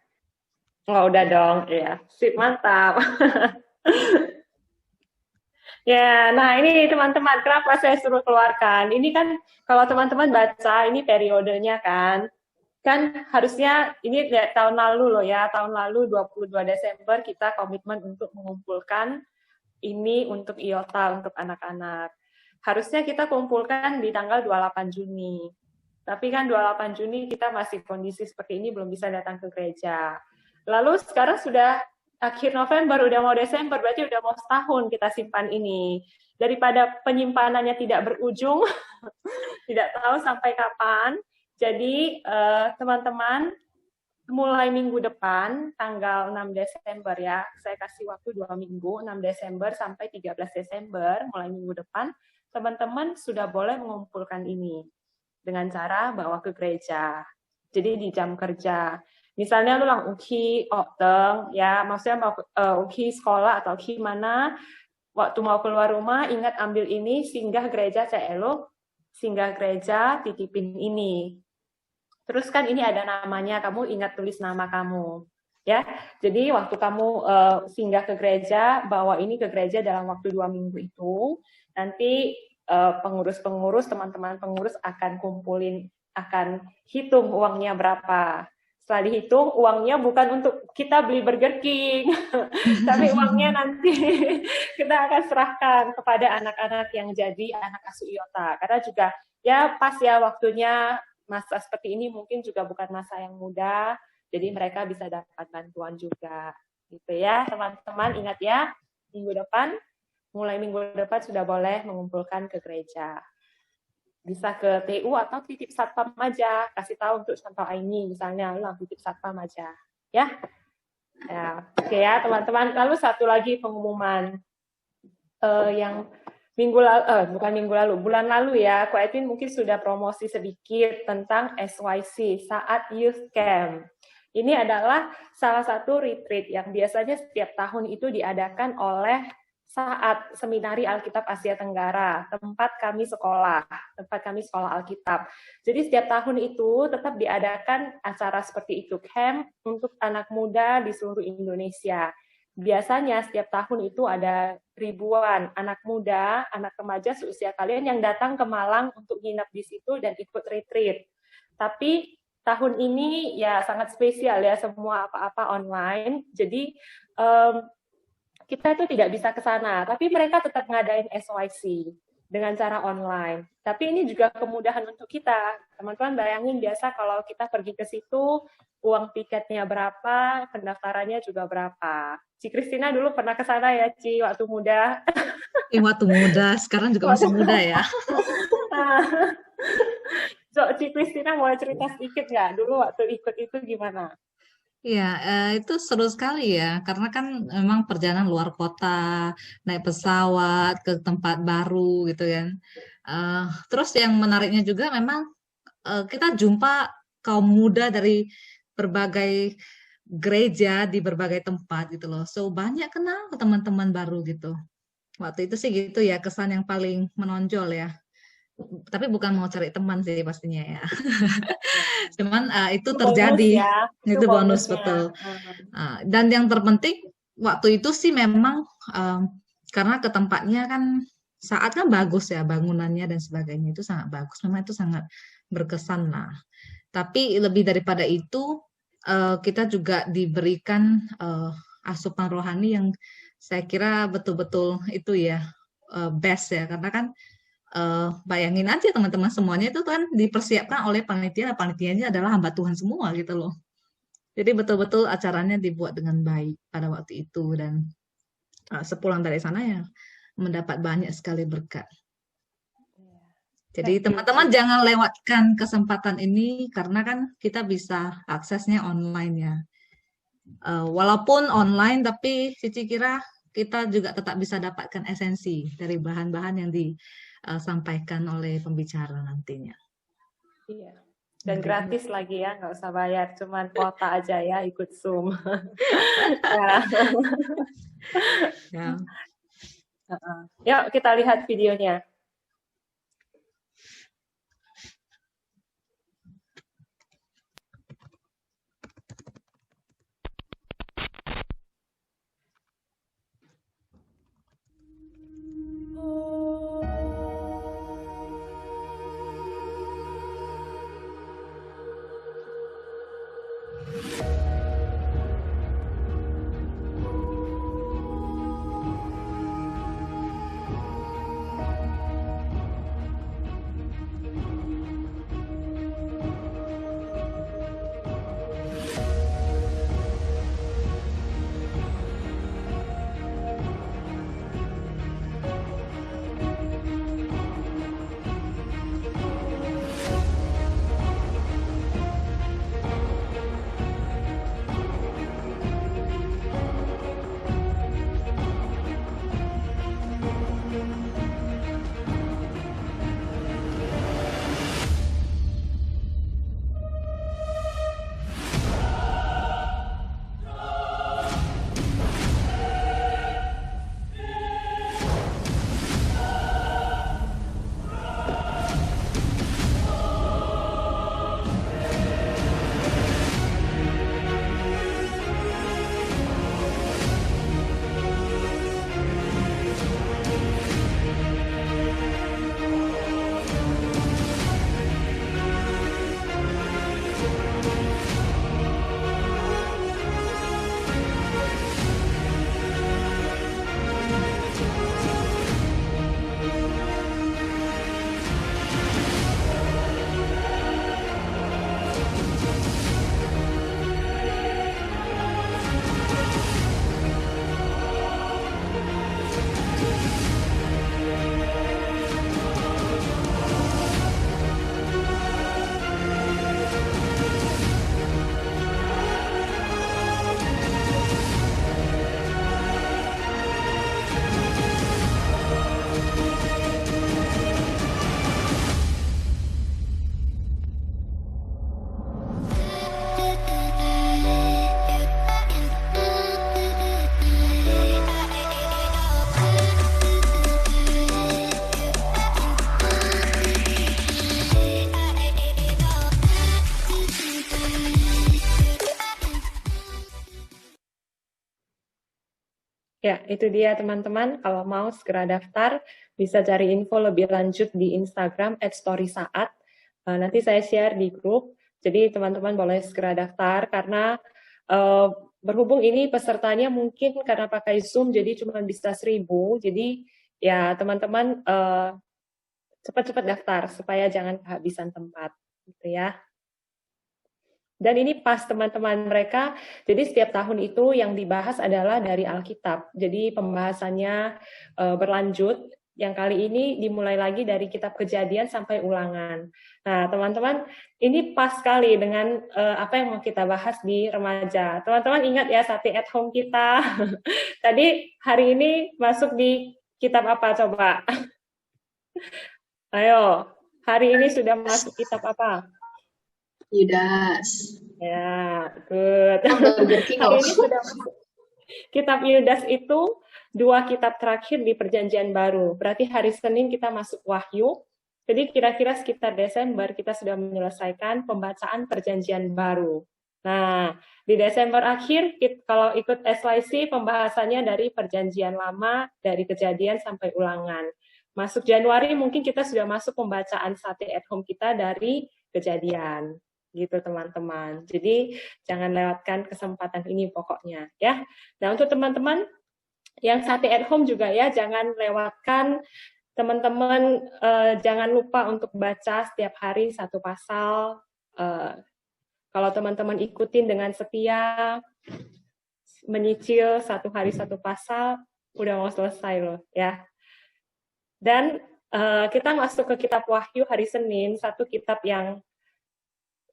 Oh, udah dong, ya. Sip, mantap. Ya, nah ini teman-teman, kenapa saya suruh keluarkan? Ini kan kalau teman-teman baca, ini periodenya kan harusnya ini tahun lalu loh ya, tahun lalu 22 Desember kita komitmen untuk mengumpulkan ini untuk IOTA, untuk anak-anak. Harusnya kita kumpulkan di tanggal 28 Juni. Tapi kan 28 Juni kita masih kondisi seperti ini, belum bisa datang ke gereja. Lalu sekarang sudah akhir November, udah mau Desember, berarti udah mau setahun kita simpan ini. Daripada penyimpanannya tidak berujung, tidak tahu sampai kapan. Jadi teman-teman, mulai minggu depan, tanggal 6 Desember ya, saya kasih waktu 2 minggu, 6 Desember sampai 13 Desember, mulai minggu depan, teman-teman sudah boleh mengumpulkan ini dengan cara bawa ke gereja. Jadi di jam kerja. Misalnya lu lang uki, oteng, ya maksudnya mau uki sekolah atau uki mana, waktu mau keluar rumah, ingat ambil ini, singgah gereja singgah gereja, titipin ini. Terus kan ini ada namanya, kamu ingat tulis nama kamu. Ya, jadi waktu kamu singgah ke gereja, bawa ini ke gereja dalam waktu 2 minggu itu, nanti pengurus-pengurus, teman-teman pengurus akan hitung uangnya berapa. Setelah dihitung, uangnya bukan untuk kita beli Burger King, tapi uangnya nanti kita akan serahkan kepada anak-anak yang jadi anak asuh IOTA. Karena juga ya pas ya waktunya masa seperti ini mungkin juga bukan masa yang mudah, jadi mereka bisa dapat bantuan juga, gitu ya teman-teman. Ingat ya, mulai minggu depan sudah boleh mengumpulkan ke gereja. Bisa ke TU atau titip satpam aja, kasih tahu untuk contoh Aini misalnya, titip satpam aja, ya. Ya, oke ya teman-teman. Lalu satu lagi pengumuman yang bulan lalu ya, Ko Edwin mungkin sudah promosi sedikit tentang SYC, Saat Youth Camp. Ini adalah salah satu retreat yang biasanya setiap tahun itu diadakan oleh Saat Seminari Alkitab Asia Tenggara, tempat kami sekolah Alkitab. Jadi setiap tahun itu tetap diadakan acara seperti itu, camp untuk anak muda di seluruh Indonesia. Biasanya setiap tahun itu ada ribuan anak muda, anak remaja seusia kalian yang datang ke Malang untuk nginep di situ dan ikut retreat. Tapi tahun ini ya sangat spesial ya, semua apa-apa online. Jadi kita itu tidak bisa ke sana, tapi mereka tetap ngadain SYC dengan cara online. Tapi ini juga kemudahan untuk kita. Teman-teman bayangin biasa kalau kita pergi ke situ, uang tiketnya berapa, pendaftarannya juga berapa. Ci Kristina dulu pernah ke sana ya, Ci, waktu muda. Waktu muda, sekarang juga masih muda ya. So, Ci Kristina mau cerita sedikit nggak? Dulu waktu ikut itu gimana? Iya, itu seru sekali ya, karena kan memang perjalanan luar kota, naik pesawat ke tempat baru gitu kan. Terus yang menariknya juga memang kita jumpa kaum muda dari berbagai gereja di berbagai tempat gitu loh. So banyak kenal teman-teman baru gitu. Waktu itu sih gitu ya, kesan yang paling menonjol ya. Tapi bukan mau cari teman sih pastinya ya. Cuman itu terjadi, bonus ya. itu bonus betul. Dan yang terpenting waktu itu sih memang karena ke tempatnya kan Saat kan bagus ya, bangunannya dan sebagainya itu sangat bagus. Memang itu sangat berkesan lah. Tapi lebih daripada itu kita juga diberikan asupan rohani yang saya kira betul-betul itu ya best ya, karena kan bayangin aja teman-teman semuanya itu kan dipersiapkan oleh panitia, panitianya adalah hamba Tuhan semua gitu loh. Jadi betul-betul acaranya dibuat dengan baik pada waktu itu, dan sepulang dari sana ya mendapat banyak sekali berkat. Jadi teman-teman jangan lewatkan kesempatan ini karena kan kita bisa aksesnya online ya. Walaupun online tapi Cici kira kita juga tetap bisa dapatkan esensi dari bahan-bahan yang disampaikan oleh pembicara nantinya. Iya. Dan gratis lagi ya, nggak usah bayar, cuman kuota aja ya ikut Zoom. Ya. Yuk kita lihat videonya. Ya, itu dia teman-teman. Kalau mau segera daftar, bisa cari info lebih lanjut di Instagram @storysaat. Nanti saya share di grup. Jadi teman-teman boleh segera daftar karena berhubung ini pesertanya mungkin karena pakai Zoom jadi cuma bisa 1.000. Jadi ya teman-teman cepat-cepat daftar supaya jangan kehabisan tempat, gitu ya. Dan ini pas teman-teman mereka, jadi setiap tahun itu yang dibahas adalah dari Alkitab. Jadi pembahasannya berlanjut, yang kali ini dimulai lagi dari kitab Kejadian sampai Ulangan. Nah teman-teman, ini pas sekali dengan apa yang mau kita bahas di remaja. Teman-teman ingat ya Sati at Home kita. Tadi hari ini masuk di kitab apa coba? Ayo, hari ini sudah masuk kitab apa? Yudas. Ya, good. Hari ini sudah masuk. Kitab Yudas itu 2 kitab terakhir di Perjanjian Baru. Berarti hari Senin kita masuk Wahyu. Jadi kira-kira sekitar Desember kita sudah menyelesaikan pembacaan Perjanjian Baru. Nah, di Desember akhir kalau ikut SYC pembahasannya dari Perjanjian Lama, dari Kejadian sampai Ulangan. Masuk Januari mungkin kita sudah masuk pembacaan Sate at Home kita dari Kejadian. Gitu teman-teman. Jadi jangan lewatkan kesempatan ini pokoknya ya. Nah untuk teman-teman yang Sate at Home juga ya jangan lewatkan teman-teman, jangan lupa untuk baca setiap hari 1 pasal. Kalau teman-teman ikutin dengan setia menyicil 1 hari 1 pasal udah mau selesai loh ya. Dan kita masuk ke kitab Wahyu hari Senin, 1 kitab yang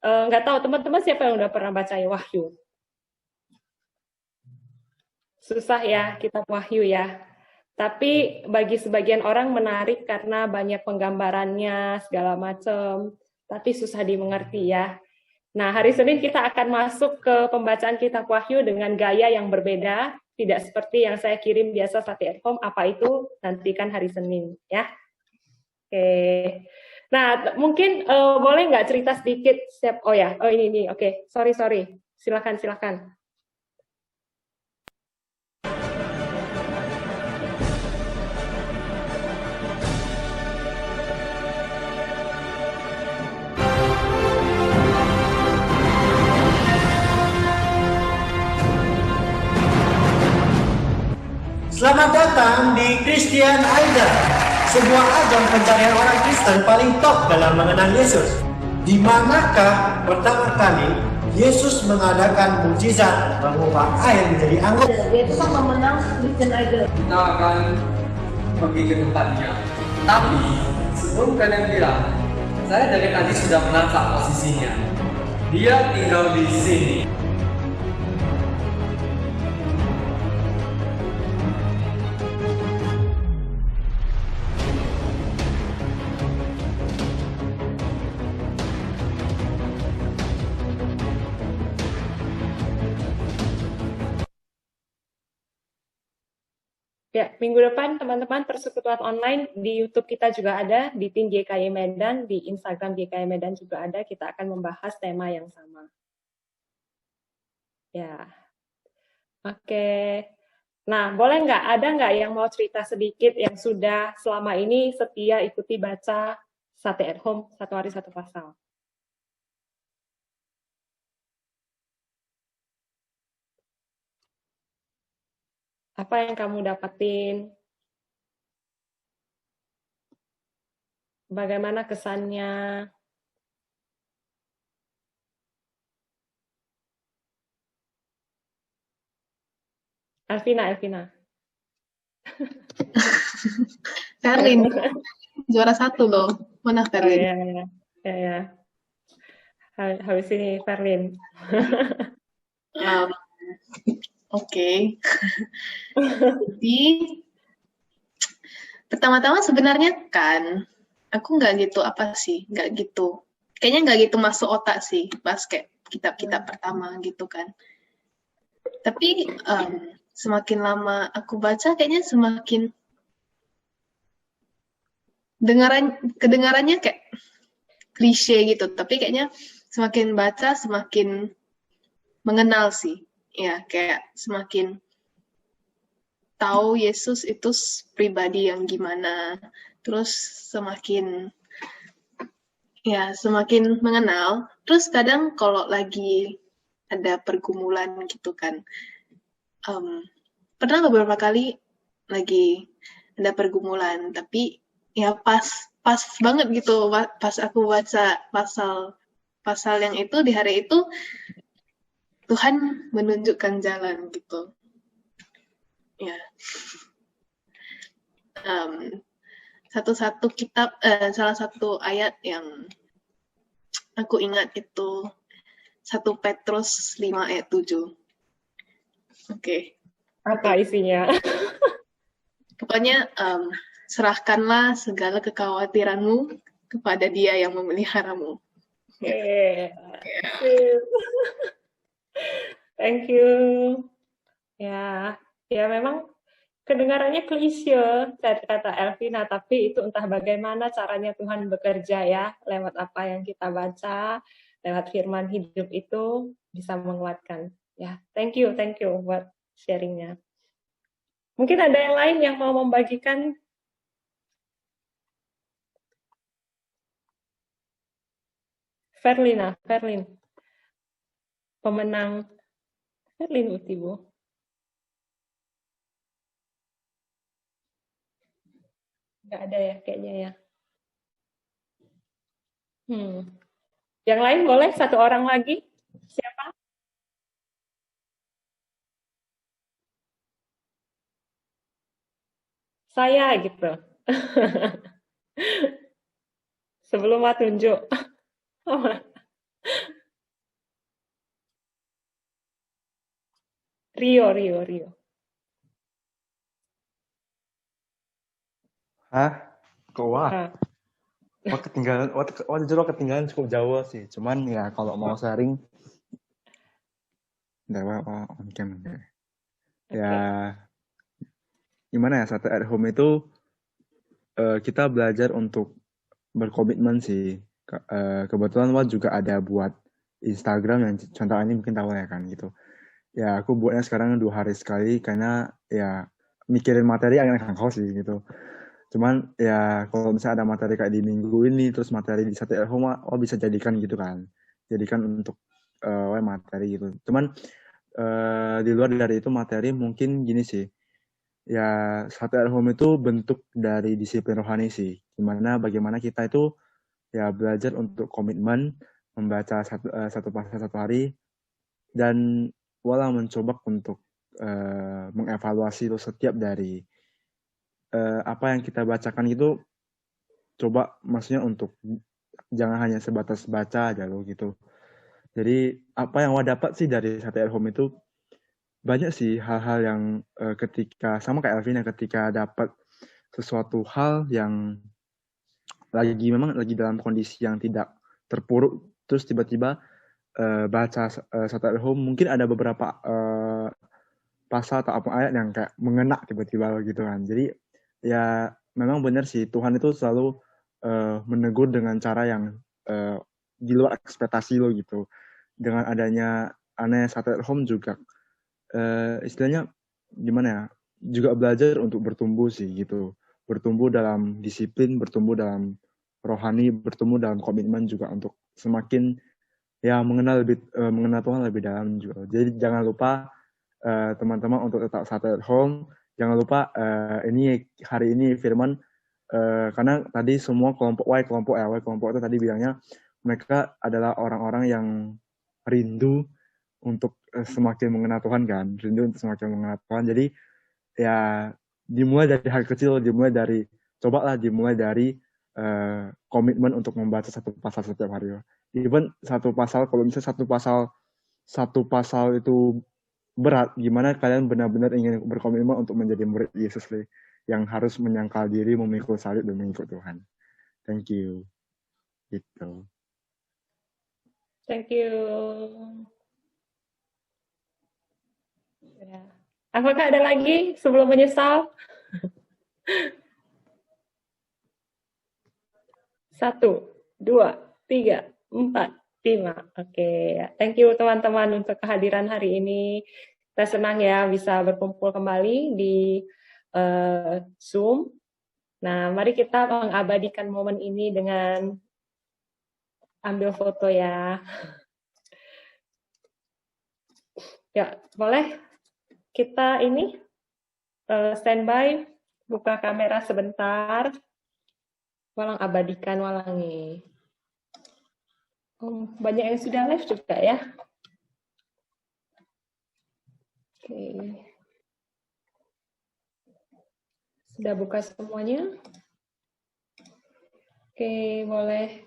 nggak tahu teman-teman siapa yang udah pernah baca Wahyu? Susah ya kitab Wahyu ya. Tapi bagi sebagian orang menarik karena banyak penggambarannya segala macam. Tapi susah dimengerti ya. Nah hari Senin kita akan masuk ke pembacaan kitab Wahyu dengan gaya yang berbeda. Tidak seperti yang saya kirim biasa Sate at Home. Apa itu? Nantikan hari Senin ya. Oke. Nah, mungkin boleh nggak cerita sedikit? Ini. Oke. Sorry. Silakan. Selamat datang di Christian Idol, sebuah ajang pencarian orang Kristen paling top dalam mengenal Yesus. Di manakah pertama kali Yesus mengadakan mukjizat mengubah air menjadi anggur? Dia itu kan memenang Christian Idol. Kita akan pergi ke tempatnya. Tapi sebelum kalian bilang, saya dari tadi sudah menangkap posisinya. Dia tinggal di sini. Ya, minggu depan teman-teman persekutuan online di YouTube kita juga ada, di tim GKI Medan, di Instagram GKI Medan juga ada, kita akan membahas tema yang sama. Ya, oke. Nah, boleh nggak, ada nggak yang mau cerita sedikit yang sudah selama ini setia ikuti baca Sate at Home 1 hari 1 pasal? Apa yang kamu dapatin? Bagaimana kesannya? Elvina. Ferlin, juara 1 loh. Mana Ferlin? Ya. Habis ini Ferlin. Oke. Jadi pertama-tama sebenarnya kan aku nggak gitu kayaknya nggak gitu masuk otak sih basket kitab-kitab pertama gitu kan. Tapi semakin lama aku baca kayaknya semakin kedengarannya kayak klise gitu, tapi kayaknya semakin baca semakin mengenal sih. Ya, kayak semakin tahu Yesus itu pribadi yang gimana, terus semakin mengenal. Terus kadang kalau lagi ada pergumulan gitu kan, pernah beberapa kali lagi ada pergumulan, tapi ya pas banget gitu, pas aku baca pasal yang itu di hari itu, Tuhan menunjukkan jalan gitu. Ya. Salah satu ayat yang aku ingat itu 1 Petrus 5 ayat 7. Oke. Apa isinya? Pokoknya serahkanlah segala kekhawatiranmu kepada Dia yang memeliharamu. Thank you. Ya memang kedengarannya klise kata Elvina, tapi itu entah bagaimana caranya Tuhan bekerja ya, lewat apa yang kita baca, lewat firman hidup itu bisa menguatkan. Ya, thank you buat sharingnya. Mungkin ada yang lain yang mau membagikan? Verlin, pemenang Verlin Utibo. Nggak ada ya kayaknya ya. Yang lain boleh, satu orang lagi. Siapa? Saya gitu. Sebelum tunjuk. Rio. Hah? Kok wah? Ketinggalan cukup jauh sih. Cuman ya kalau mau sharing, nggak apa-apa on cam. Ya, gimana ya, Satu at Home itu kita belajar untuk berkomitmen sih. Kebetulan Wak juga ada buat Instagram yang contohnya ini mungkin tahu ya kan gitu. Ya aku buatnya sekarang 2 hari sekali karena ya mikirin materi agak kau sih gitu. Cuman ya kalau misalnya ada materi kayak di minggu ini, terus materi di Satu at Home, bisa jadikan gitu kan. Jadikan untuk materi gitu. Cuman di luar dari itu materi mungkin gini sih. Ya Satu at Home itu bentuk dari disiplin rohani sih. Bagaimana kita itu ya belajar untuk komitmen, membaca satu pasal satu hari, dan mencoba untuk mengevaluasi itu setiap dari apa yang kita bacakan itu, coba maksudnya untuk jangan hanya sebatas baca aja loh gitu. Jadi apa yang dapat sih dari Satu at Home itu banyak sih hal-hal yang ketika sama kayak Elvina, ketika dapat sesuatu hal yang memang lagi dalam kondisi yang tidak terpuruk, terus tiba-tiba baca Satu at Home, mungkin ada beberapa pasal atau apa ayat yang kayak mengena tiba-tiba gitu kan. Jadi ya memang benar sih, Tuhan itu selalu menegur dengan cara yang di luar ekspektasi lo gitu. Dengan adanya Satu at Home juga istilahnya gimana ya, juga belajar untuk bertumbuh sih gitu. Bertumbuh dalam disiplin, bertumbuh dalam rohani, bertumbuh dalam komitmen juga untuk semakin ya mengenal Tuhan lebih dalam juga. Jadi jangan lupa teman-teman untuk tetap Satu at Home. Jangan lupa hari ini firman, karena tadi semua kelompok itu tadi bilangnya mereka adalah orang-orang yang rindu untuk semakin mengenal Tuhan kan, rindu untuk semakin mengenal Tuhan. Jadi ya dimulai dari hal kecil, dimulai dari komitmen untuk membaca satu pasal setiap hari. Even satu pasal, kalau misalnya satu pasal itu berat, gimana kalian benar-benar ingin berkomitmen untuk menjadi murid Yesus yang harus menyangkal diri, memikul salib dan mengikut Tuhan. Thank you. Gitu. Thank you. Ya. Apakah ada lagi sebelum menyesal? 1, 2, 3, 4, 5. Oke, thank you teman-teman untuk kehadiran hari ini. Kita senang ya bisa berkumpul kembali di Zoom. Nah, mari kita mengabadikan momen ini dengan ambil foto ya. Ya, boleh kita ini standby, buka kamera sebentar. Walang abadikan walangi. Banyak yang sudah live juga ya. Oke. Sudah buka semuanya? Oke, boleh.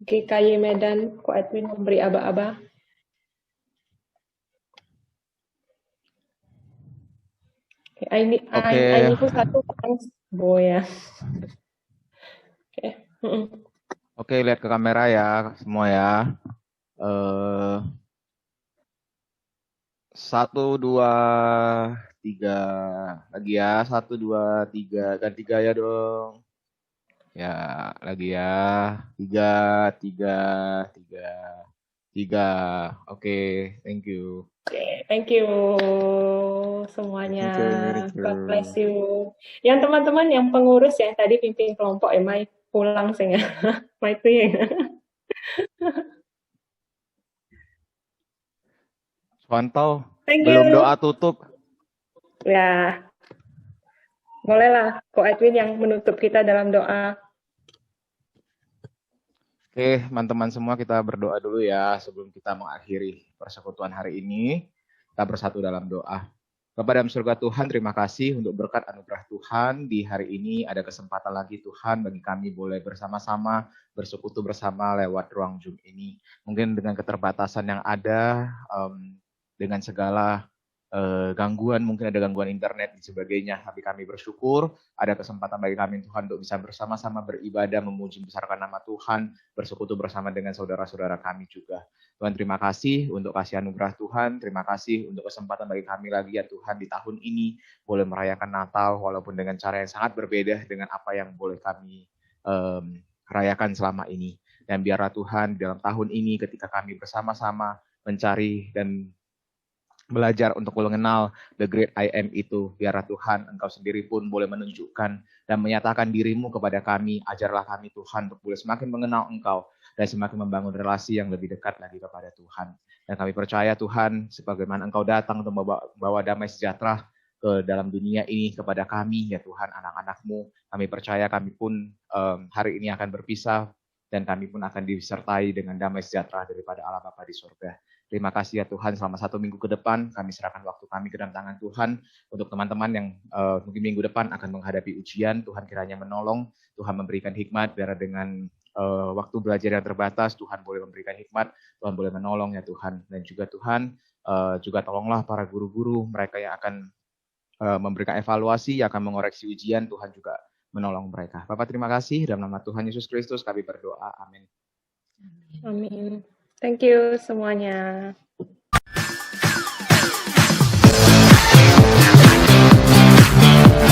GKY Medan, Ko Edwin memberi aba-aba. Oke, ini pun satu orang boya. Oke. Oke, lihat ke kamera ya semua ya. 1, 2, 3 lagi ya. 1, 2, 3 ganti gaya dong. Ya lagi ya. 3, 3. Oke, thank you. Oke, thank you semuanya. God bless you. Yang teman-teman yang pengurus yang tadi pimpin kelompok ya, Mai pulang sih ya. Mai tuh ya. Pantau, you. belum doa tutup. Ya, bolehlah Ko Edwin yang menutup kita dalam doa. Oke, teman-teman semua kita berdoa dulu ya sebelum kita mengakhiri persekutuan hari ini. Kita bersatu dalam doa. Bapa dalam surga Tuhan, terima kasih untuk berkat anugerah Tuhan di hari ini ada kesempatan lagi Tuhan bagi kami boleh bersama-sama bersekutu bersama lewat ruang Zoom ini. Mungkin dengan keterbatasan yang ada, dengan segala gangguan, mungkin ada gangguan internet dan sebagainya, tapi kami bersyukur ada kesempatan bagi kami Tuhan untuk bisa bersama-sama beribadah, memuji besarkan nama Tuhan, bersekutu bersama dengan saudara-saudara kami juga. Tuhan terima kasih untuk kasih anugerah Tuhan, terima kasih untuk kesempatan bagi kami lagi ya Tuhan di tahun ini boleh merayakan Natal walaupun dengan cara yang sangat berbeda dengan apa yang boleh kami rayakan selama ini. Dan biarlah Tuhan dalam tahun ini ketika kami bersama-sama mencari dan belajar untuk mengenal the great I am itu, biarlah Tuhan Engkau sendiri pun boleh menunjukkan dan menyatakan dirimu kepada kami, ajarlah kami Tuhan untuk boleh semakin mengenal Engkau dan semakin membangun relasi yang lebih dekat lagi kepada Tuhan. Dan kami percaya Tuhan, sebagaimana Engkau datang untuk membawa damai sejahtera ke dalam dunia ini kepada kami ya Tuhan, anak-anak-Mu, kami percaya kami pun hari ini akan berpisah dan kami pun akan disertai dengan damai sejahtera daripada Allah Bapa di surga. Terima kasih ya Tuhan, selama 1 minggu ke depan kami serahkan waktu kami ke dalam tangan Tuhan. Untuk teman-teman yang mungkin minggu depan akan menghadapi ujian, Tuhan kiranya menolong, Tuhan memberikan hikmat, biar dengan waktu belajar yang terbatas, Tuhan boleh memberikan hikmat, Tuhan boleh menolong ya Tuhan. Dan juga Tuhan, juga tolonglah para guru-guru, mereka yang akan memberikan evaluasi, yang akan mengoreksi ujian, Tuhan juga menolong mereka. Bapak terima kasih, dalam nama Tuhan Yesus Kristus kami berdoa, amin. Amin. Thank you semuanya.